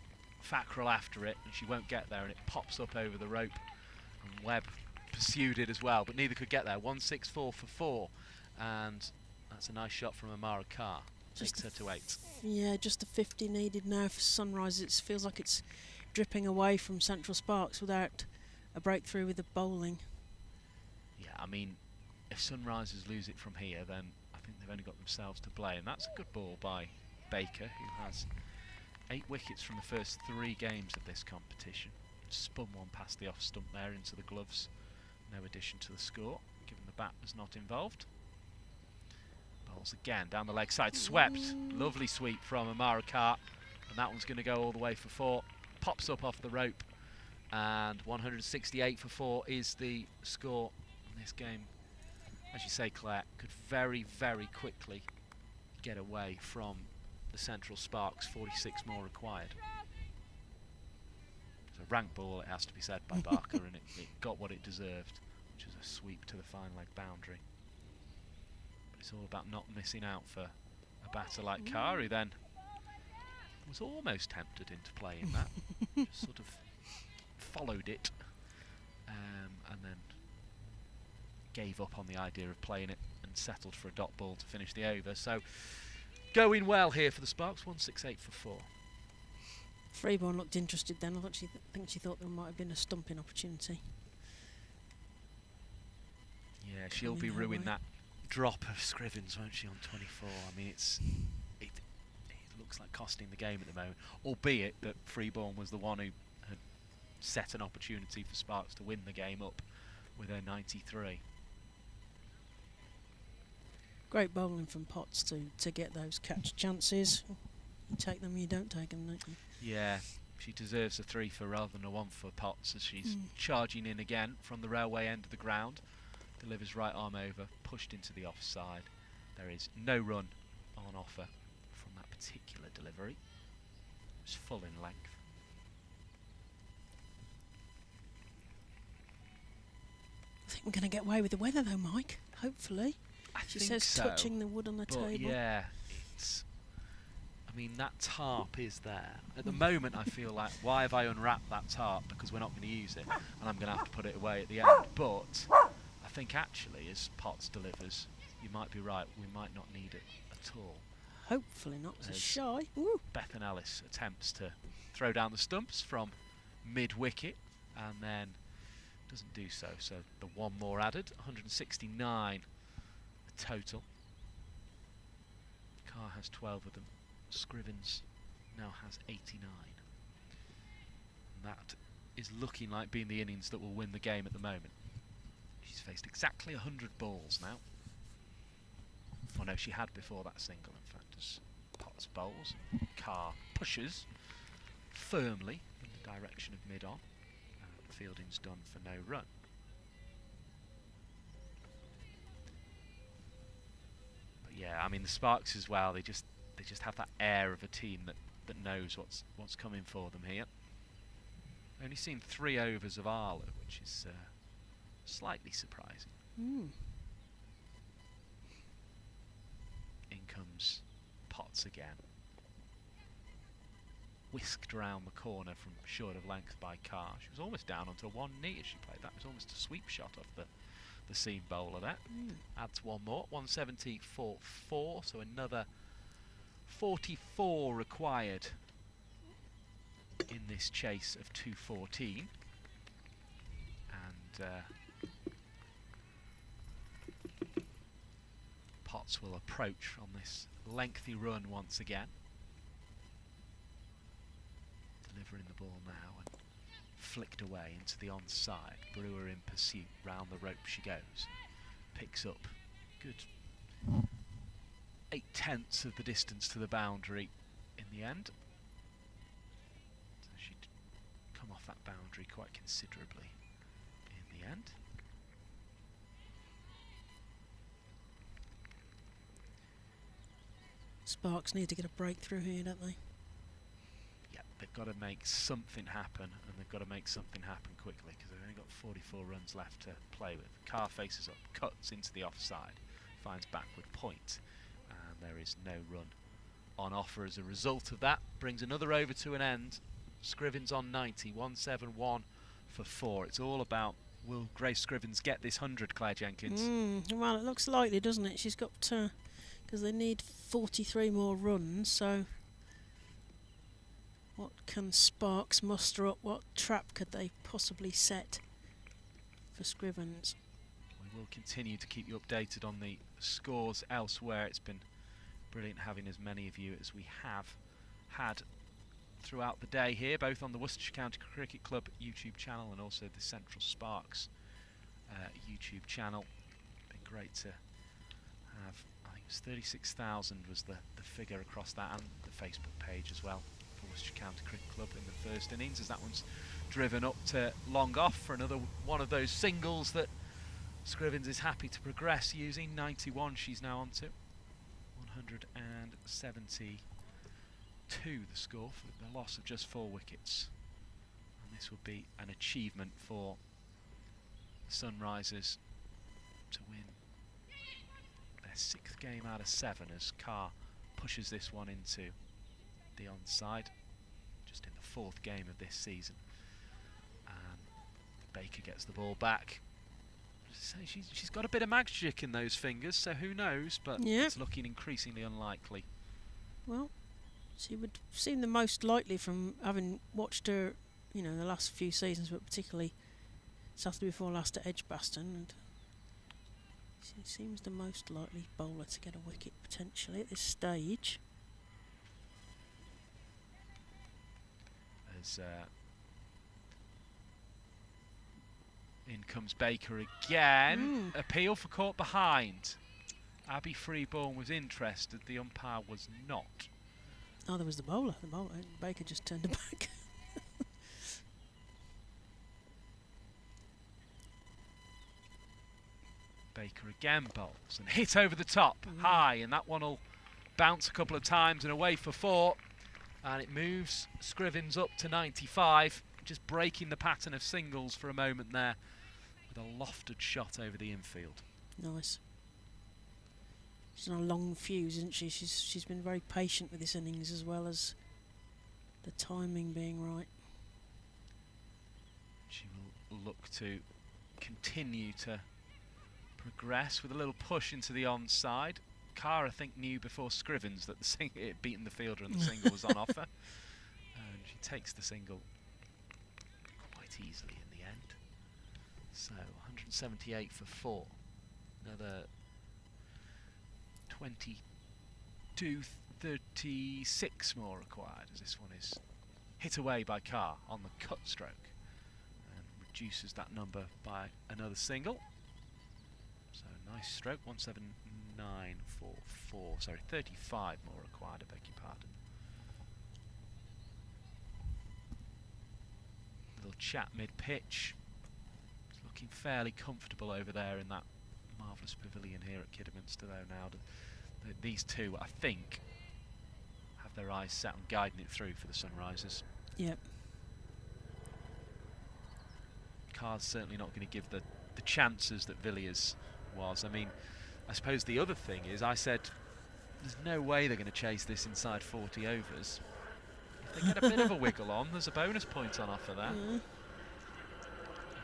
Fackrell after it, and she won't get there, and it pops up over the rope, and Webb pursued it as well, but neither could get there. 164 for 4, and that's a nice shot from Amara Carr. Takes her to 8. Yeah, just the 50 needed now for Sunrise. It feels like it's dripping away from Central Sparks without a breakthrough with the bowling. Yeah, I mean, if Sunrisers lose it from here, then I think they've only got themselves to blame. And that's a good ball by Baker, who has 8 wickets from the first 3 games of this competition. Spun one past the off stump there into the gloves. No addition to the score, given the bat was not involved. Bowls again down the leg side, swept. Lovely sweep from Amara Carr, and that one's going to go all the way for 4. Pops up off the rope, and 168 for 4 is the score in this game. As you say, Claire, could very, very quickly get away from the Central Sparks. 46 more required. It's a rank ball, it has to be said, by Barker, and it got what it deserved, which was a sweep to the fine leg boundary. But it's all about not missing out for a batter like Carr, who then was almost tempted into playing that. Just sort of followed it, and then gave up on the idea of playing it and settled for a dot ball to finish the over. So going well here for the Sparks. 168 for 4. Freeborn looked interested then. I think she thought there might have been a stumping opportunity. Yeah, she'll be ruining that drop of Scrivens, won't she, on 24? I mean, it looks like costing the game at the moment, albeit that Freeborn was the one who had set an opportunity for Sparks to win the game up with her 93. Great bowling from Potts to get those catch chances. You take them, you don't take them, don't you? Yeah, she deserves a 3 for rather than a 1 for Potts, as she's charging in again from the railway end of the ground. Delivers right arm over, pushed into the offside. There is no run on offer from that particular delivery. It's full in length. I think we're going to get away with the weather though, Mike. Hopefully. She says so, touching the wood on the table. Yeah, I mean, that tarp is there. At the moment, I feel like, why have I unwrapped that tarp? Because we're not going to use it, and I'm going to have to put it away at the end. But I think actually, as Potts delivers, you might be right. We might not need it at all. Hopefully not so shy. Woo. Bethan Ellis attempts to throw down the stumps from mid-wicket, and then doesn't do so. So the one more added, 169 the total. Carr has 12 of them. Scrivens now has 89. And that is looking like being the innings that will win the game at the moment. She's faced exactly 100 balls now. Oh no, she had before that single, in fact, as Potts bowls. Carr pushes firmly in the direction of mid-on. And fielding's done for no run. But yeah, I mean, the Sparks as well, they just have that air of a team that knows what's coming for them here. Only seen 3 overs of Arlo, which is slightly surprising. In comes Potts again. Whisked around the corner from short of length by Carr. She was almost down onto one knee as she played that. It was almost a sweep shot off the seam bowler there. Adds one more. 170 for 4, so another 44 required in this chase of 214. And Potts will approach on this lengthy run once again. Delivering the ball now and flicked away into the onside. Brewer in pursuit. Round the rope she goes. Picks up good 8/10 of the distance to the boundary in the end. So she'd come off that boundary quite considerably in the end. Sparks need to get a breakthrough here, don't they? Yeah, they've got to make something happen, and they've got to make something happen quickly because they've only got 44 runs left to play with. Carr faces up, cuts into the offside, finds backward point, and there is no run on offer as a result of that. Brings another over to an end. Scrivens on 90, 171 for 4. It's all about, will Grace Scrivens get this 100, Claire Jenkins? Well, it looks likely, doesn't it? She's got because they need 43 more runs, so what can Sparks muster up? What trap could they possibly set for Scrivens? We will continue to keep you updated on the scores elsewhere. It's been brilliant having as many of you as we have had throughout the day here, both on the Worcestershire County Cricket Club YouTube channel and also the Central Sparks YouTube channel. Been great to have, I think it was 36,000 was the figure across that, and the Facebook page as well for Worcestershire County Cricket Club in the first innings, as that one's driven up to long off for another one of those singles that Scrivens is happy to progress using. 91 she's now on to. 172 the score for the loss of just 4 wickets, and this would be an achievement for the Sunrisers to win their 6th game out of 7 as Carr pushes this one into the onside just in the 4th game of this season, and Baker gets the ball back. So she's got a bit of magic in those fingers, so who knows, but it's looking increasingly unlikely. Well, she would seem the most likely from having watched her, you know, the last few seasons, but particularly Saturday before last at Edgbaston, and she seems the most likely bowler to get a wicket potentially at this stage. As in comes Baker again. Appeal for caught behind. Abby Freeborn was interested, the umpire was not. Oh, there was the bowler. Baker just turned it back. Baker again bowls and hit over the top high, and that one will bounce a couple of times and away for 4, and it moves Scrivens up to 95, just breaking the pattern of singles for a moment there with a lofted shot over the infield. Nice. She's on a long fuse, isn't she? She's been very patient with this innings, as well as the timing being right. She will look to continue to progress with a little push into the onside. Carr, I think, knew before Scrivens that it had beaten the fielder and the single was on offer, and she takes the single quite easily in the end. So 178 for 4. Another 22-36 more required, as this one is hit away by Carr on the cut stroke and reduces that number by another single. So nice stroke, 179 for 4. Sorry, 35 more required, I beg your pardon. Little chat mid-pitch. It's looking fairly comfortable over there in that marvellous pavilion here at Kidderminster, though, now. These two, I think, have their eyes set on guiding it through for the Sunrisers. Yep. Carr's certainly not going to give the chances that Villiers was. I mean, I suppose the other thing is, I said, there's no way they're going to chase this inside 40 overs. If they get a bit of a wiggle on, there's a bonus point on offer there. I'm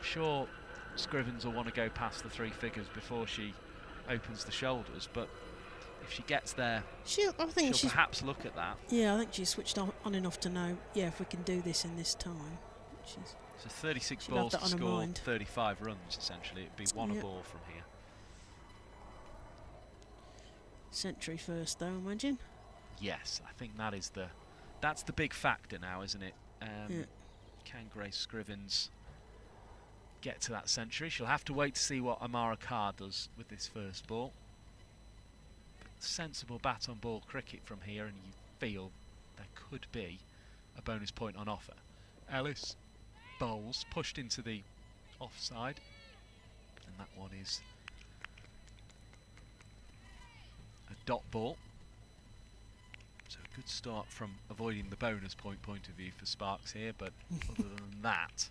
sure Scrivens will want to go past the 3 figures before she opens the shoulders, but if she gets there, she'll perhaps look at that. Yeah, I think she's switched on enough to know, yeah, if we can do this in this time. So 36 balls to score 35 runs, essentially. It'd be one a ball from here. Century first, though, imagine. Yes, I think that's the big factor now, isn't it? Can Grace Scrivens get to that century? She'll have to wait to see what Amara Carr does with this first ball. sensible bat-on-ball cricket from here, and you feel there could be a bonus point on offer. Ellis bowls, pushed into the offside, and that one is a dot ball. So a good start from avoiding the bonus point of view for Sparks here, but other than that,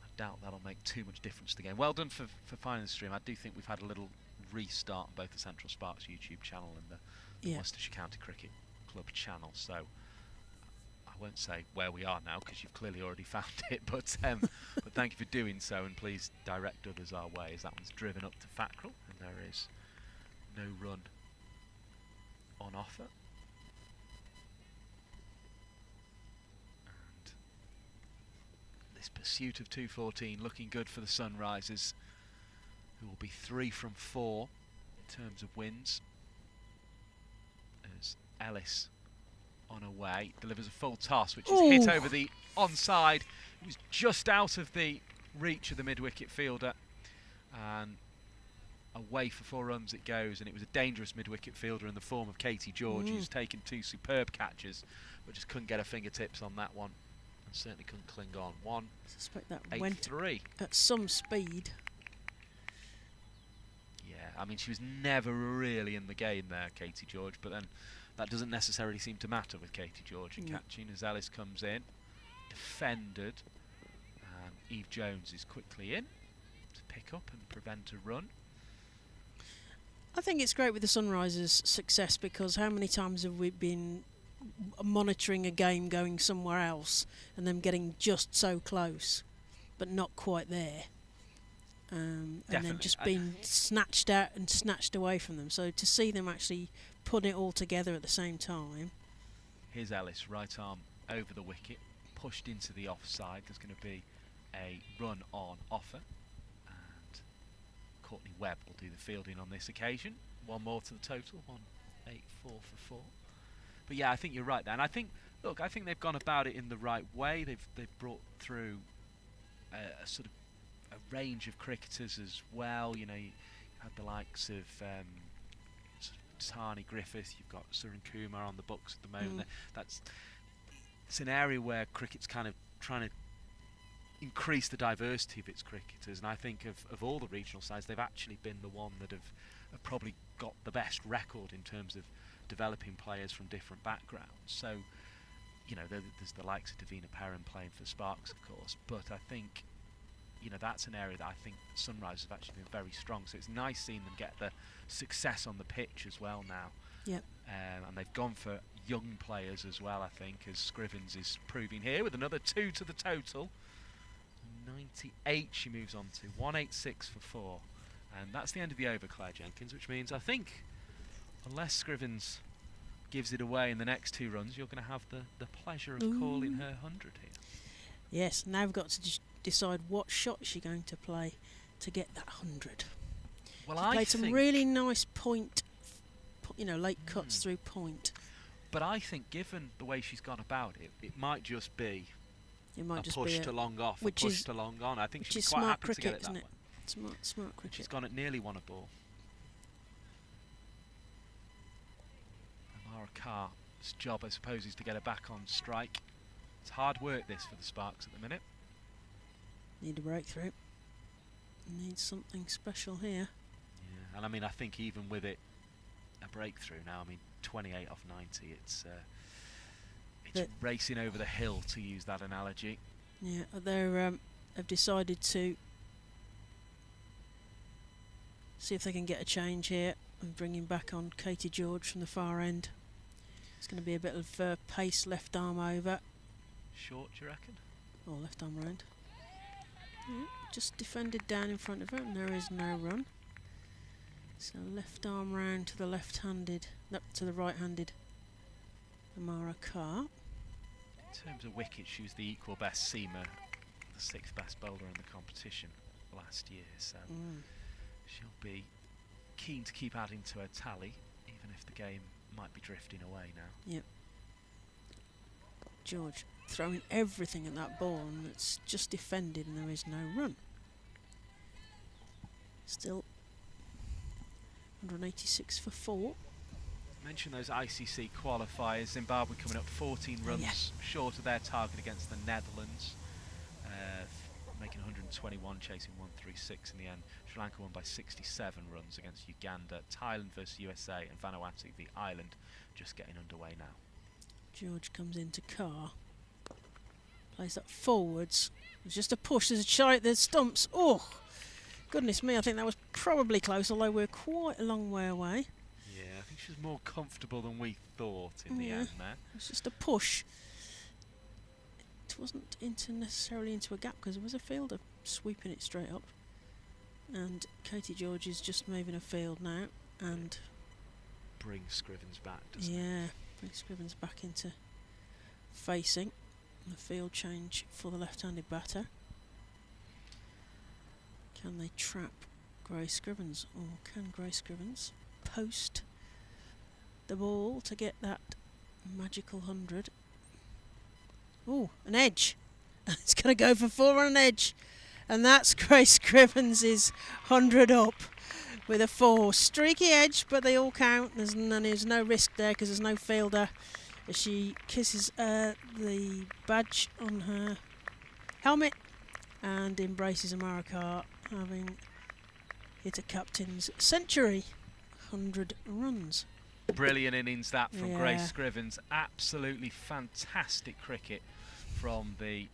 I doubt that'll make too much difference to the game. Well done for finding the stream. I do think we've had a little restart on both the Central Sparks YouTube channel and the Worcestershire County Cricket Club channel, so I won't say where we are now because you've clearly already found it, but thank you for doing so, and please direct others our way, as that one's driven up to Fackrell and there is no run on offer. And this pursuit of 214 looking good for the Sunrisers, who will be 3 from 4 in terms of wins, as Ellis on away delivers a full toss, which is hit over the onside. It was just out of the reach of the mid-wicket fielder, and away for 4 runs it goes, and it was a dangerous mid-wicket fielder in the form of Katie George, who's taken 2 superb catches but just couldn't get her fingertips on that one, and certainly couldn't cling on. I suspect that went at some speed. I mean, she was never really in the game there, Katie George, but then that doesn't necessarily seem to matter with Katie George and catching, as Ellis comes in, defended, and Eve Jones is quickly in to pick up and prevent a run. I think it's great with the Sunrisers' success, because how many times have we been monitoring a game going somewhere else and them getting just so close but not quite there? And then just being snatched out and snatched away from them. So to see them actually put it all together at the same time. Here's Ellis, right arm over the wicket, pushed into the offside. There's going to be a run on offer, and Courtney Webb will do the fielding on this occasion. 1 more to the total, 1-8-4 for 4. But yeah, I think you're right there. And I think, look, I think they've gone about it in the right way. They've brought through a sort of a range of cricketers as well. You know, you had the likes of Tani Griffith, you've got Surin Kumar on the books at the moment. It's an area where cricket's kind of trying to increase the diversity of its cricketers, and I think of all the regional sides, they've actually been the one that have probably got the best record in terms of developing players from different backgrounds. So, you know, there's the likes of Davina Perrin playing for Sparks, of course, but I think, you know, that's an area that I think Sunrise have actually been very strong. So it's nice seeing them get the success on the pitch as well now. Yep. And they've gone for young players as well, I think, as Scrivens is proving here with another 2 to the total. 98 she moves on to, 186 for 4. And that's the end of the over, Claire Jenkins, which means I think, unless Scrivens gives it away in the next 2 runs, you're going to have the pleasure of calling her 100 here. Yes, now we've got to decide what shot she's going to play to get that 100. Well, I played some really nice point, you know, late cuts through point. But I think, given the way she's gone about it, it might just be a push to long off, a push to long on. I think she's quite happy to get it that way. Smart cricket. She's gone at nearly 1 a ball. Amara Carr's job, I suppose, is to get her back on strike. It's hard work, this, for the Sparks at the minute. Need a breakthrough. Need something special here. Yeah, and I mean, I think even with it a breakthrough now, I mean, 28 off 90, it's racing over the hill, to use that analogy. Yeah, they have decided to see if they can get a change here and bringing back on Katie George from the far end. It's going to be a bit of pace, left arm over. Short, do you reckon? Or left arm round. Yeah, just defended down in front of her, and there is no run. So left arm round to the left-handed, to the right-handed Amara Carr. In terms of wickets, she was the equal best seamer, the 6th best bowler in the competition last year. So she'll be keen to keep adding to her tally, even if the game might be drifting away now. Yep. George throwing everything at that ball, and it's just defended, and there is no run. Still 186 for 4. Mention those ICC qualifiers. Zimbabwe coming up 14 runs short of their target against the Netherlands, making 121, chasing 136 in the end. Sri Lanka won by 67 runs against Uganda. Thailand versus USA, and Vanuatu v Ireland just getting underway now. George comes into Carr, plays that forwards. It's just a push. There's a shot at the stumps. Oh, goodness me! I think that was probably close, although we're quite a long way away. Yeah, I think she was more comfortable than we thought in the end there. It's just a push. It wasn't necessarily into a gap because there was a fielder sweeping it straight up. And Katie George is just moving a field now and bring Scrivens back, doesn't it? Yeah, bring Scrivens back into facing. The field change for the left-handed batter. Can they trap Grace Scrivens, or can Grace Scrivens post the ball to get that magical 100? Oh, an edge. It's going to go for 4 on an edge. And that's Grace Scrivens' 100 up with a 4. Streaky edge, but they all count. There's no risk there because there's no fielder. As she kisses the badge on her helmet and embraces Amara Carr, having hit a captain's century. 100 runs. Brilliant innings that from Grace Scrivens. Absolutely fantastic cricket from the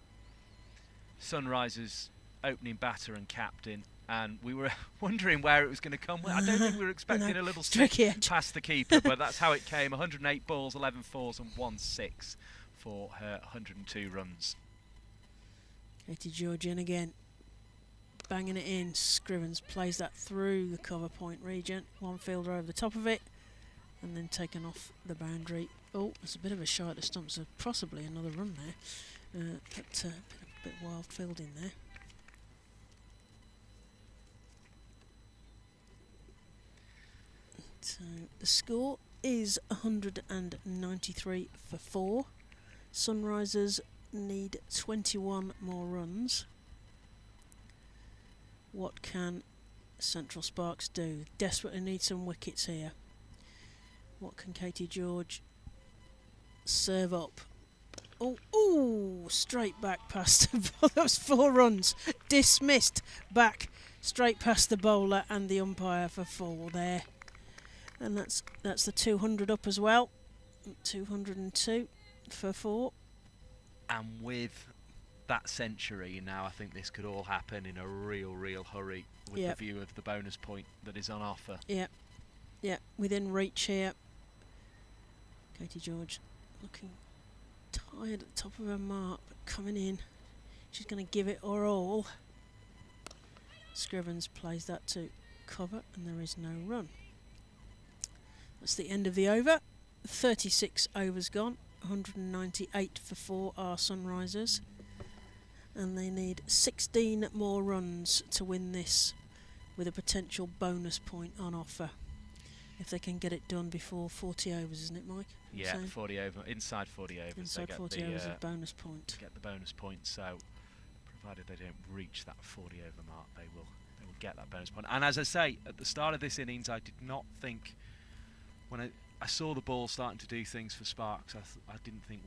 Sunrisers opening batter and captain, and we were wondering where it was going to come. I don't think we were expecting a little stick past the keeper, but that's how it came. 108 balls, 11 fours and 1 6 for her 102 runs. Katie George in again, banging it in. Scrivens plays that through the cover point region. One fielder over the top of it and then taken off the boundary. Oh, there's a bit of a shot at the stumps, so possibly another run there. But a bit wild fielding there. So the score is 193 for 4. Sunrisers need 21 more runs. What can Central Sparks do? Desperately need some wickets here. What can Katie George serve up? Oh, straight back past those 4 runs. Dismissed back straight past the bowler and the umpire for 4 there. And that's the 200 up as well. 202 for 4. And with that century now, I think this could all happen in a real hurry with the view of the bonus point that is on offer. Yeah, within reach here. Katie George looking tired at the top of her mark, but coming in. She's going to give it her all. Scrivens plays that to cover, and there is no run. That's the end of the over. 36 overs gone. 198 for 4 are Sunrisers. And they need 16 more runs to win this, with a potential bonus point on offer. If they can get it done before 40 overs, isn't it, Mike? Yeah, 40 over, inside 40 overs. Inside 40 overs of bonus point. Get the bonus point, so provided they don't reach that 40 over mark, they will get that bonus point. And as I say, at the start of this innings, I did not think, when I saw the ball starting to do things for Sparks, I didn't think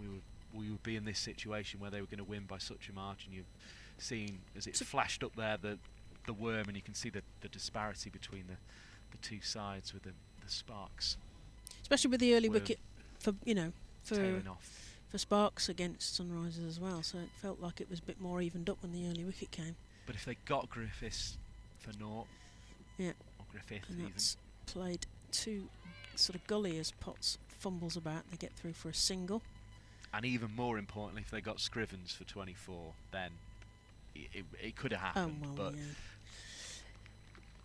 we would be in this situation where they were going to win by such a margin. You've seen, as it's flashed up there, the worm, and you can see the disparity between the two sides with the Sparks. Especially with the early wicket for Sparks against Sunrisers as well, so it felt like it was a bit more evened up when the early wicket came. But if they got Griffiths for naught, or Griffith and even, that's played 2 sort of gully as Potts fumbles about, they get through for a single. And even more importantly, if they got Scrivens for 24, then it could have happened. But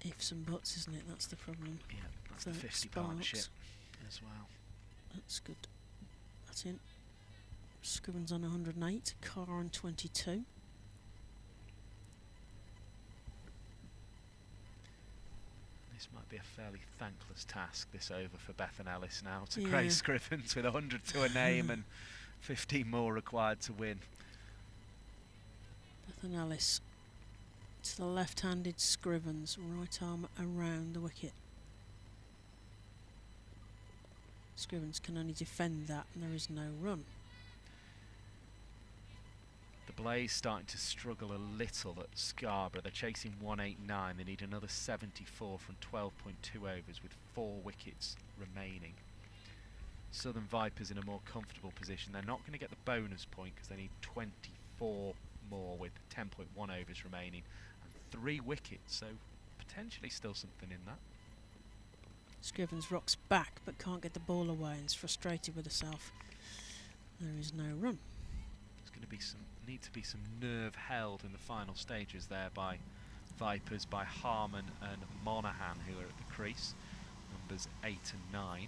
ifs and buts, isn't it? That's the problem. Yeah, that's the 50 partnership as well. That's good. That's in. Scrivens on 108, Carr on 22. This might be a fairly thankless task, this over for Bethan Ellis now, to Grace Scrivens with 100 to a name and 15 more required to win. Bethan Ellis to the left-handed Scrivens, right arm around the wicket. Scrivens can only defend that, and there is no run. The Blaze starting to struggle a little at Scarborough. They're chasing 189. They need another 74 from 12.2 overs with 4 wickets remaining. Southern Vipers in a more comfortable position. They're not going to get the bonus point because they need 24 more with 10.1 overs remaining and 3 wickets, so potentially still something in that. Scrivens rocks back but can't get the ball away and is frustrated with herself. There is no run. There's going to be need to be some nerve held in the final stages there by Vipers, by Harmon and Monaghan, who are at the crease, numbers 8 and 9.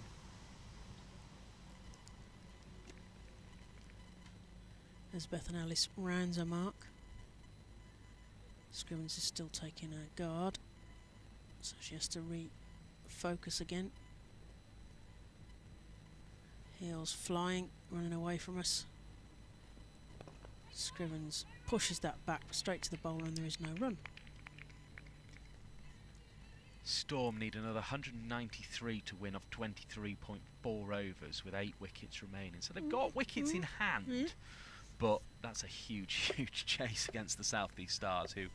Elizabeth and Alice rounds her mark. Scrivens is still taking her guard, so she has to refocus again. Heels flying, running away from us. Scrivens pushes that back straight to the bowler and there is no run. Storm need another 193 to win off 23.4 overs with 8 wickets remaining. So they've got wickets in hand, but that's a huge, huge chase against the South East Stars, who,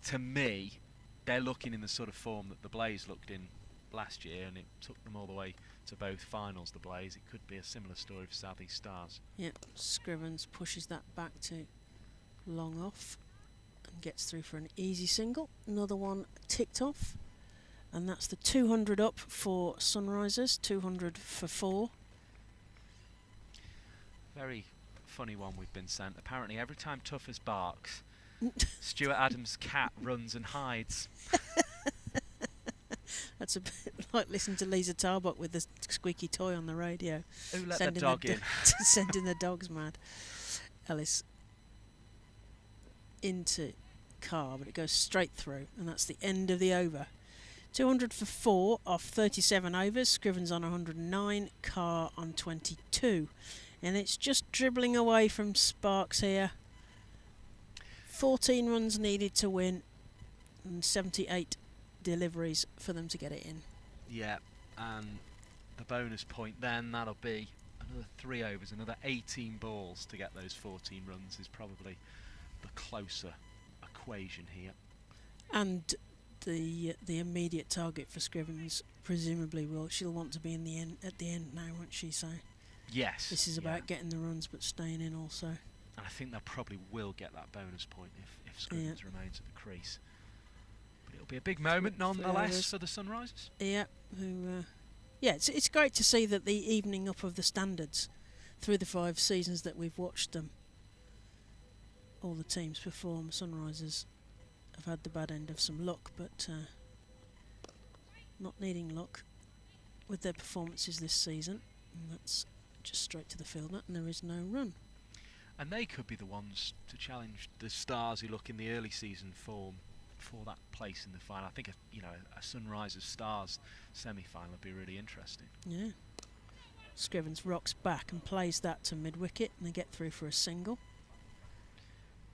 to me, they're looking in the sort of form that the Blaze looked in last year, and it took them all the way to both finals, the Blaze. It could be a similar story for South East Stars. Yep, Scrivens pushes that back to long off and gets through for an easy single. Another one ticked off, and that's the 200 up for Sunrisers, 200 for 4. Very funny one we've been sent. Apparently every time Tuffers barks, Stuart Adams' cat runs and hides. That's a bit like listening to Lisa Tarbuck with the squeaky toy on the radio. Who let the dog in? Sending the dogs mad. Alice into Carr, but it goes straight through, and that's the end of the over. 200 for 4 off 37 overs. Scrivens on 109, Carr on 22. And it's just dribbling away from Sparks here. 14 runs needed to win, and 78 deliveries for them to get it in. Yeah, and the bonus point then, that'll be another 3 overs, another 18 balls to get those 14 runs is probably the closer equation here. And the immediate target for Scrivens presumably she'll want to be in the end at the end now, won't she? So yes, this is about getting the runs but staying in also. And I think they probably will get that bonus point if Scrivens remains at the crease. But it'll be a big moment nonetheless for the Sunrisers. Yeah, it's great to see that the evening up of the standards through the 5 seasons that we've watched them. All the teams perform. Sunrisers have had the bad end of some luck, but not needing luck with their performances this season. And that's just straight to the fielder, and there is no run. And they could be the ones to challenge the Stars who look in the early season form for that place in the final. I think a Sunrisers Stars semi-final would be really interesting. Yeah. Scrivens rocks back and plays that to mid-wicket, and they get through for a single.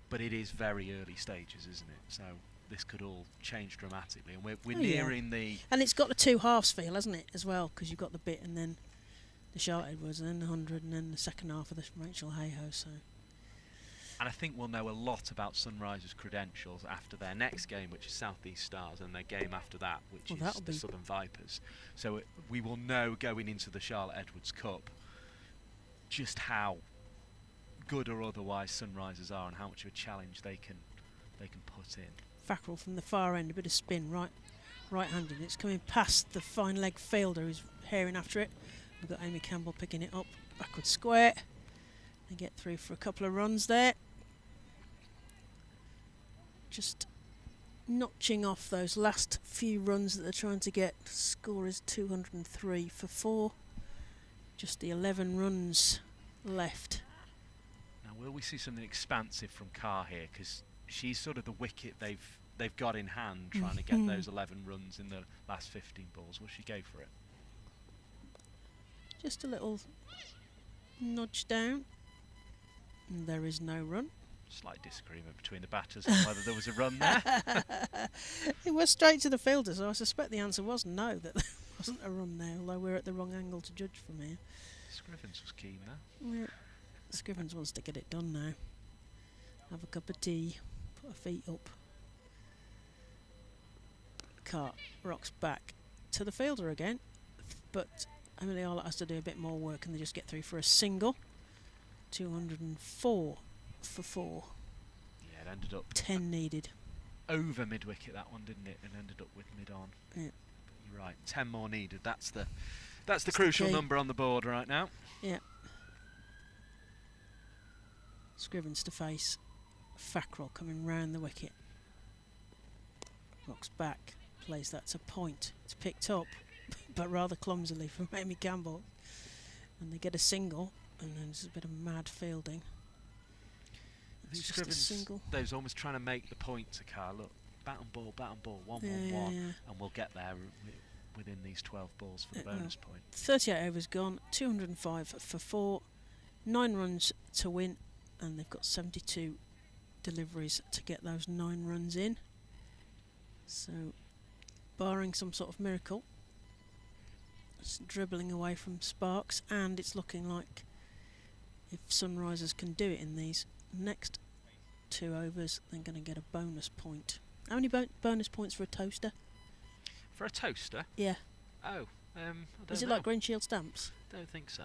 But it is very early stages, isn't it? So this could all change dramatically, and we're nearing the... And it's got the 2 halves feel, hasn't it, as well? Because you've got the bit and then the Charlotte Edwards and then the 100 and then the second half of the Rachel Hayhoe, so... And I think we'll know a lot about Sunrisers' credentials after their next game, which is South East Stars, and their game after that, which is the Southern Vipers. So we will know going into the Charlotte Edwards Cup just how good or otherwise Sunrisers are and how much of a challenge they can put in. Fackrell from the far end, a bit of spin, right-handed. It's coming past the fine leg fielder who's herring after it. We've got Amy Campbell picking it up, backward square. They get through for a couple of runs there. Just notching off those last few runs that they're trying to get. Score is 203 for 4. Just the 11 runs left. Now, will we see something expansive from Carr here? Because she's sort of the wicket they've got in hand, trying to get those 11 runs in the last 15 balls. Will she go for it? Just a little nudge down. And there is no run. Slight disagreement between the batters on whether there was a run there. It was straight to the fielder, so I suspect the answer was no, that there wasn't a run there, although we're at the wrong angle to judge from here. Scrivens was keen there. Yeah. Scrivens wants to get it done now. Have a cup of tea, put her feet up. Cart rocks back to the fielder again, but Emily Arlott has to do a bit more work and they just get through for a single. 204 for 4. Yeah, it ended up 10 needed. over mid-wicket, that one, didn't it? And ended up with mid-on. Yeah. But you're right, 10 more needed. That's the crucial number on the board right now. Yeah. Scrivens to face. Fackrell coming round the wicket. Rocks back. Plays that to point. It's picked up, but rather clumsily from Amy Campbell. And they get a single, and then there's a bit of mad fielding. I think It's just a single. They's almost trying to make the point to Carr. Look, bat and ball, 1-1-1, Yeah. and we'll get there within these 12 balls for the bonus point. 38 overs gone, 205 for 4, 9 runs to win, and they've got 72 deliveries to get those 9 runs in. So, barring some sort of miracle, it's dribbling away from Sparks, and it's looking like if Sunrisers can do it in these next 2 overs, they're going to get a bonus point. How many bonus points for a toaster? For a toaster? Yeah. Oh, I don't Is it know. like Green Shield stamps? Don't think so.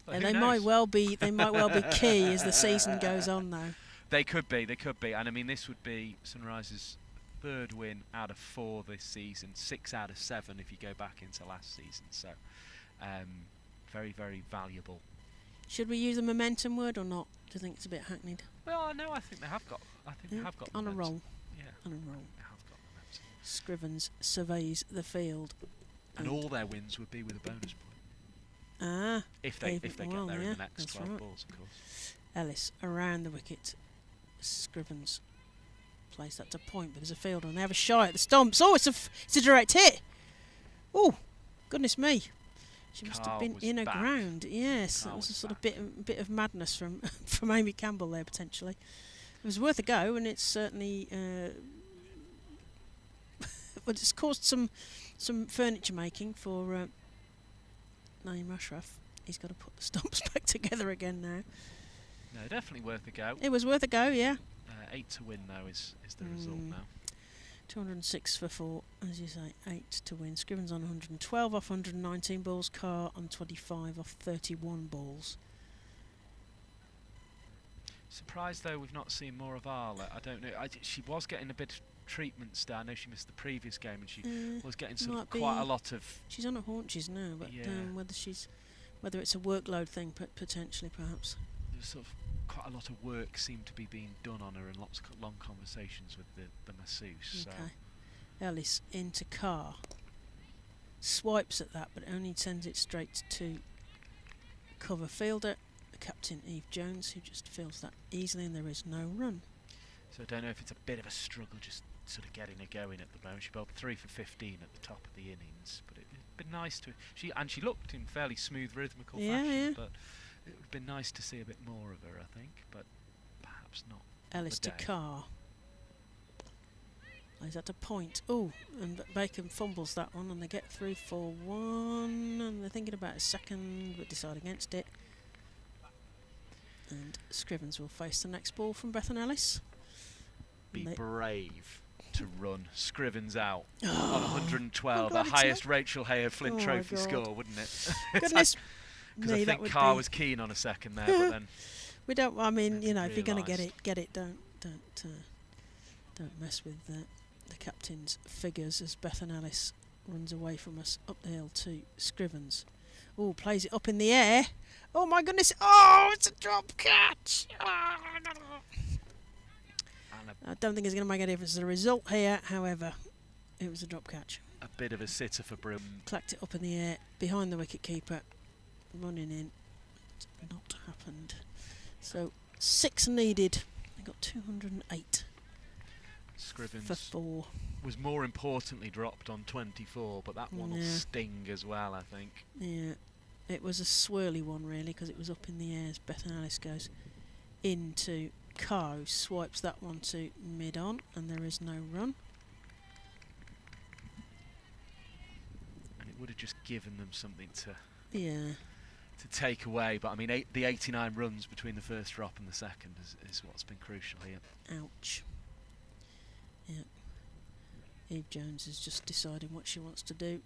And they might well be key as the season goes on, though. They could be, and I mean this would be Sunrise's 3rd win out of 4 this season, 6 out of 7 if you go back into last season. So, very, very valuable. Should we use the momentum word or not? Do you think it's a bit hackneyed? Well, no, I think they have got. They have got on momentum. a roll. Yeah, On a roll. they have got momentum. Scrivens surveys the field. And all their wins would be with a bonus point if they get there in the next 12 balls, of course. Ellis around the wicket. Scrivens plays that to point, but there's a fielder and they have a shy at the stumps. Oh, it's a direct hit. Oh, goodness me! She must have been in a ground. Yes, that was a sort of bit of madness from from Amy Campbell there potentially. It was worth a go, and it's certainly but it's caused some furniture making for Naeem Ashraf. He's got to put the stumps back together again now. No, definitely worth a go. It was worth a go, yeah. 8 to win though is the result now. 206 for 4, as you say, 8 to win. Scrivens on 112 off 119 balls. Carr on 25 off 31 balls. Surprised though we've not seen more of Arlott. I don't know. She was getting a bit of treatment still. I know she missed the previous game and she was getting sort of quite a lot of. She's on her haunches now, but Yeah. whether it's a workload thing, potentially perhaps. There's sort of quite a lot of work seemed to be being done on her and lots of long conversations with the masseuse. Okay. So. Ellis into Carr. Swipes at that, but only sends it straight to cover fielder, Captain Eve Jones, who just fields that easily, and there is no run. So I don't know if it's a bit of a struggle just sort of getting her going at the moment. She bowled 3 for 15 at the top of the innings, but it'd been nice to. She looked in fairly smooth, rhythmical fashion, but it would have been nice to see a bit more of her, I think, but perhaps not. Ellis to Carr. Is that a point? Oh, and Bacon fumbles that one, and they get through for 1, and they're thinking about a second, but decide against it. And Scrivens will face the next ball from Bethan Ellis. Be brave to run Scrivens out on Oh 112, the highest Rachel Hare Flint Trophy score, wouldn't it? Goodness Because me, I think Carr was keen on a second there, but then we don't. I mean, you know, if you're going to realised. get it. Don't mess with the captain's figures as Bethan Ellis runs away from us up the hill to Scrivens. Oh, plays it up in the air. Oh my goodness! Oh, it's a drop catch. I don't think it's going to make a difference to the result here. However, it was a drop catch. A bit of a sitter for Broom. Clacked it up in the air behind the wicket keeper, running in. It's not happened. So 6 needed. They got 208 Scrivens for 4. was more importantly dropped on 24, but that one will sting as well, I think. Yeah, it was a swirly one really, because it was up in the air as Bethan Ellis goes into Carr, who swipes that one to mid-on, and there is no run. would have just given them something to take away. But I mean, the 89 runs between the first drop and the second is what's been crucial here. Ouch. Yeah. Eve Jones is just deciding what she wants to do.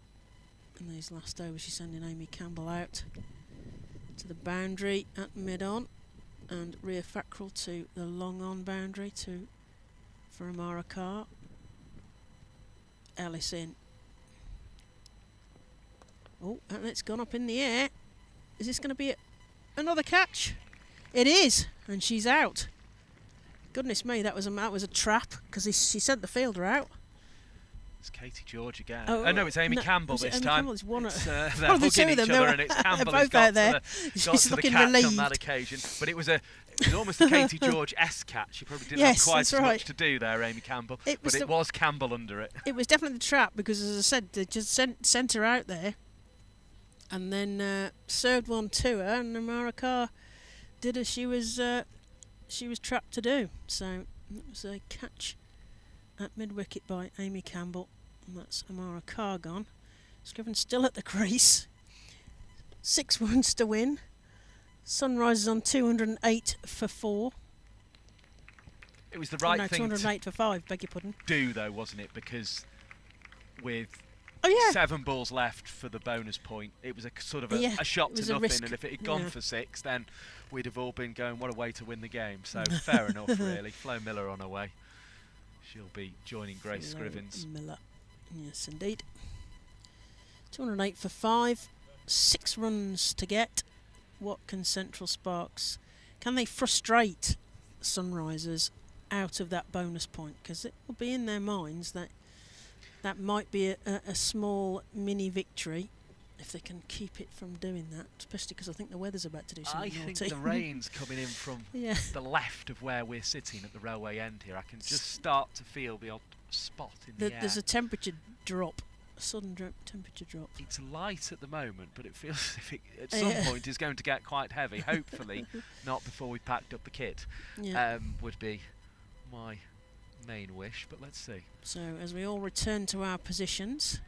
In these last overs, she's sending Amy Campbell out to the boundary at mid-on, and Rhea Fackrell to the long-on boundary for Amara Carr. Ellis in. Oh, and it's gone up in the air. Is this going to be another catch? It is, and she's out. Goodness me, that was a trap, because she sent the fielder out. It's Katie George again. Oh, no, it's Amy Campbell this Amy time. Campbell's one they're hugging each other, and it's Campbell who's got to the catch on that occasion. But it was almost a Katie George-esque catch. She probably didn't have quite as much to do there, Amy Campbell. But it was Campbell under it. It was definitely the trap, because, as I said, they just sent her out there, and then served one to her, and Amara Carr did as she was trapped to do. So it was a catch at mid-wicket by Amy Campbell, and that's Amara Carr gone. Scrivens still at the crease. 6 runs to win. Sunrise is on 208 for 4. It was the right thing 208 for 5, beg your pardon. Do, though, wasn't it? Because with 7 balls left for the bonus point, it was a sort of a shot to nothing, and if it had gone for 6, then we'd have all been going, what a way to win the game. So fair enough, really. Flo Miller on her way. She'll be joining Grace Scrivens. Miller. Yes, indeed. 208 for 5. 6 runs to get. What can Central Sparks... Can they frustrate Sunrisers out of that bonus point? Because it will be in their minds that might be a small mini victory if they can keep it from doing that, especially because I think the weather's about to do something I naughty. think the rain's coming in from the left of where we're sitting at the railway end here. I can just start to feel the odd spot in the air. There's a temperature drop, a sudden temperature drop. It's light at the moment, but it feels as if it at some point is going to get quite heavy. Hopefully not before we packed up the kit, would be my main wish, but let's see. So as we all return to our positions,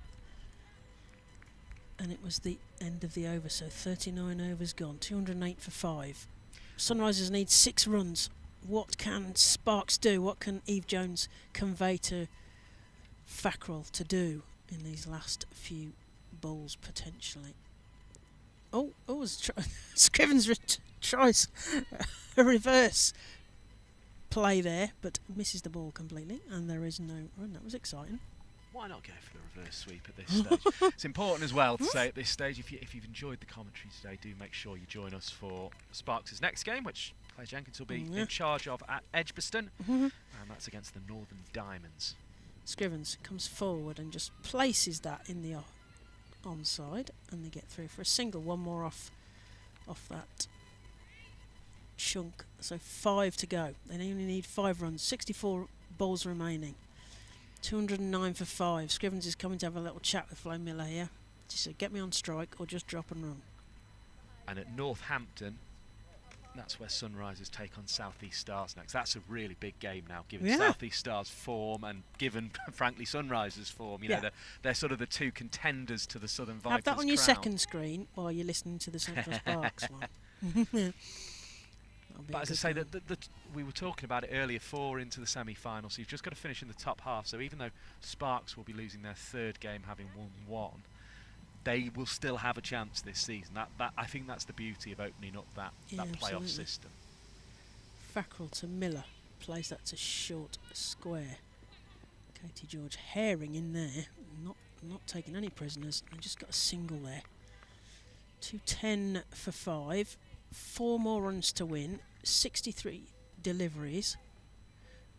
and it was the end of the over, so 39 overs gone, 208 for 5. Sunrisers need 6 runs. What can Sparks do? What can Eve Jones convey to Fackrell to do in these last few balls, potentially? Scrivens tries a reverse play there, but misses the ball completely, and there is no run. That was exciting. Why not go for the reverse sweep at this stage? It's important as well to say at this stage, if you've enjoyed the commentary today, do make sure you join us for Sparks' next game, which Claire Jenkins will be in charge of at Edgbaston, and that's against the Northern Diamonds. Scrivens comes forward and just places that in the onside, and they get through for a single. One more off that chunk, so 5 to go. They only need 5 runs, 64 balls remaining. 209 for 5. Scrivens is coming to have a little chat with Flo Miller here. She said, get me on strike or just drop and run. And at Northampton, that's where Sunrisers take on South East Stars next. That's a really big game now, given South East Stars' form and given, frankly, Sunrisers' form. You know, they're sort of the 2 contenders to the Southern Vipers' Have that on your crown. second screen while you're listening to the Central Sparks one. But as I say, we were talking about it earlier, 4 into the semi-final, so you've just got to finish in the top half. So even though Sparks will be losing their 3rd game, having won 1, they will still have a chance this season. I think that's the beauty of opening up that playoff system. Fackrell to Miller, plays that to short square. Katie George herring in there, not taking any prisoners, and just got a single there. 210 for 5. 4 more runs to win, 63 deliveries.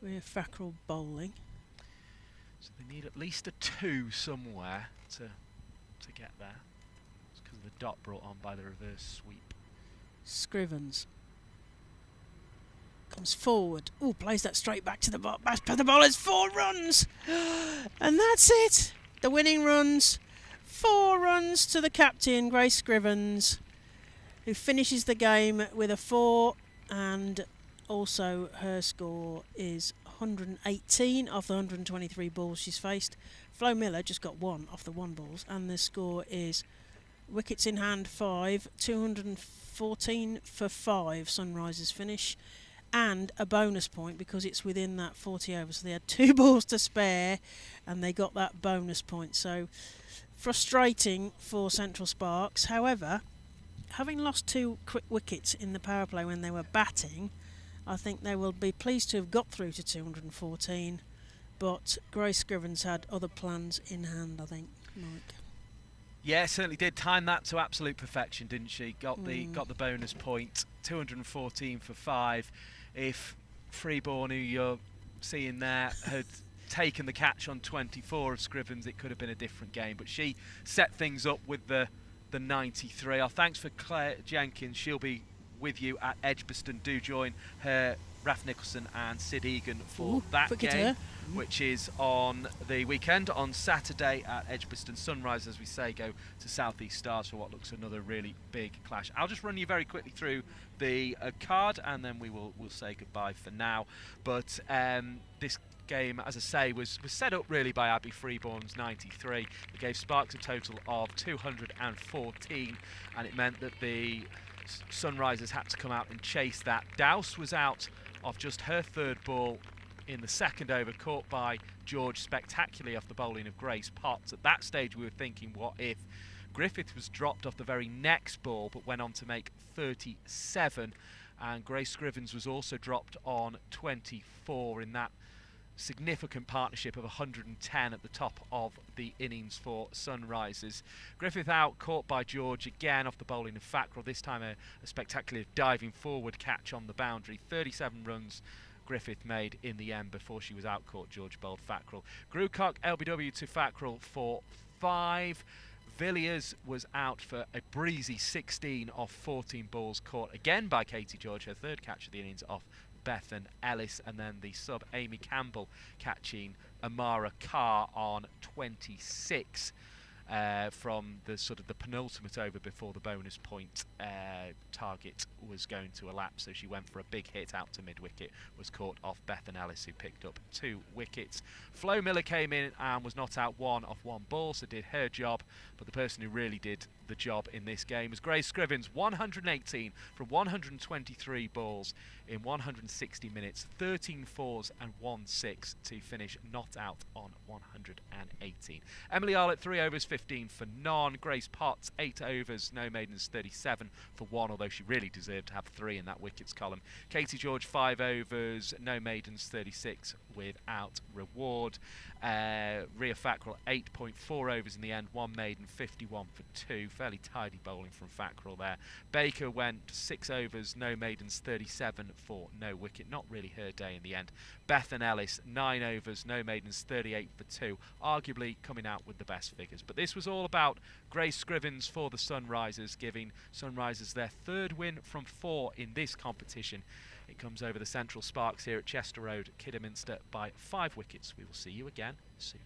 We're Fackrell bowling. So they need at least a 2 somewhere to get there. It's because of the dot brought on by the reverse sweep. Scrivens comes forward. Plays that straight back to the bowlers. 4 runs, and that's it. The winning runs. 4 runs to the captain, Grace Scrivens, who finishes the game with a 4, and also her score is 118 off the 123 balls she's faced. Flo Miller just got 1 off the 1 balls, and the score is wickets in hand 5, 214 for 5 Sunrisers finish, and a bonus point because it's within that 40 overs. So they had 2 balls to spare and they got that bonus point. So frustrating for Central Sparks. However, having lost 2 quick wickets in the power play when they were batting, I think they will be pleased to have got through to 214, but Grace Scrivens had other plans in hand, I think, Mike. Yeah, certainly did. Time that to absolute perfection, didn't she? Got the bonus point, 214 for 5. If Freeborn, who you're seeing there, had taken the catch on 24 of Scrivens, it could have been a different game. But she set things up with the 93. Our thanks for Claire Jenkins. She'll be with you at Edgbaston. Do join her, Raf Nicholson and Sid Egan for that game, which is on the weekend. On Saturday at Edgbaston, Sunrise, as we say, go to South East Stars for what looks another really big clash. I'll just run you very quickly through the card, and then we'll say goodbye for now. But this game, as I say, was set up really by Abby Freeborn's 93. It gave Sparks a total of 214, and it meant that the Sunrisers had to come out and chase that. Dowse was out of just her 3rd ball in the 2nd over, caught by George spectacularly off the bowling of Grace Potts. At that stage we were thinking, what if? Griffith was dropped off the very next ball but went on to make 37, and Grace Scrivens was also dropped on 24 in that significant partnership of 110 at the top of the innings for Sunrisers. Griffith out, caught by George again off the bowling of Fackrell, this time a spectacular diving forward catch on the boundary. 37 runs Griffith made in the end before she was out caught. George bowled Fackrell. Grucock LBW to Fackrell for 5. Villiers was out for a breezy 16 off 14 balls, caught again by Katie George, her 3rd catch of the innings off Bethan Ellis, and then the sub Amy Campbell catching Amara Carr on 26 from the sort of the penultimate over before the bonus point target was going to elapse. So she went for a big hit out to mid-wicket, was caught off Bethan Ellis, who picked up 2 wickets. Flo Miller came in and was not out 1 off 1 ball, so did her job, but the person who really did the job in this game was Grace Scrivens. 118 from 123 balls in 160 minutes, 13 fours and 1 6 to finish not out on 118. Emily Arlett 3 overs, 15 for none. Grace Potts 8 overs, no maidens, 37 for 1, although she really deserved to have 3 in that wickets column. Katie George 5 overs, no maidens, 36 without reward. Rhea Fackrell 8.4 overs in the end, 1 maiden, 51 for 2. Fairly tidy bowling from Fackrell there. Baker went 6 overs, no maidens, 37 for no wicket. Not really her day in the end. Bethan Ellis 9 overs, no maidens, 38 for 2. Arguably coming out with the best figures. But this was all about Grace Scrivens for the Sunrisers, giving Sunrisers their 3rd win from 4 in this competition. It comes over the Central Sparks here at Chester Road, Kidderminster, by 5 wickets. We will see you again soon.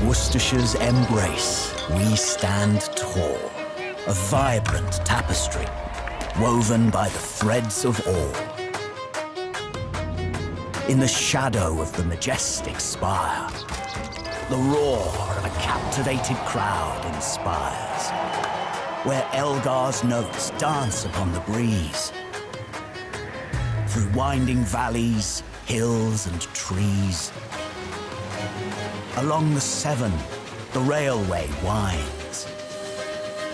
Worcestershire's embrace, we stand tall, a vibrant tapestry, woven by the threads of all. In the shadow of the majestic spire, the roar of a captivated crowd inspires, where Elgar's notes dance upon the breeze. Through winding valleys, hills and trees, along the Severn, the railway winds,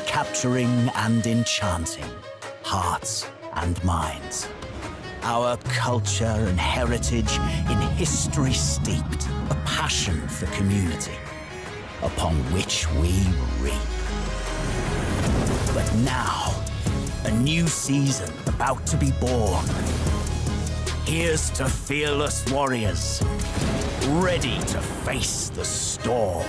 capturing and enchanting hearts and minds. Our culture and heritage in history steeped, a passion for community, upon which we reap. But now, a new season about to be born. Here's to fearless warriors, ready to face the storm.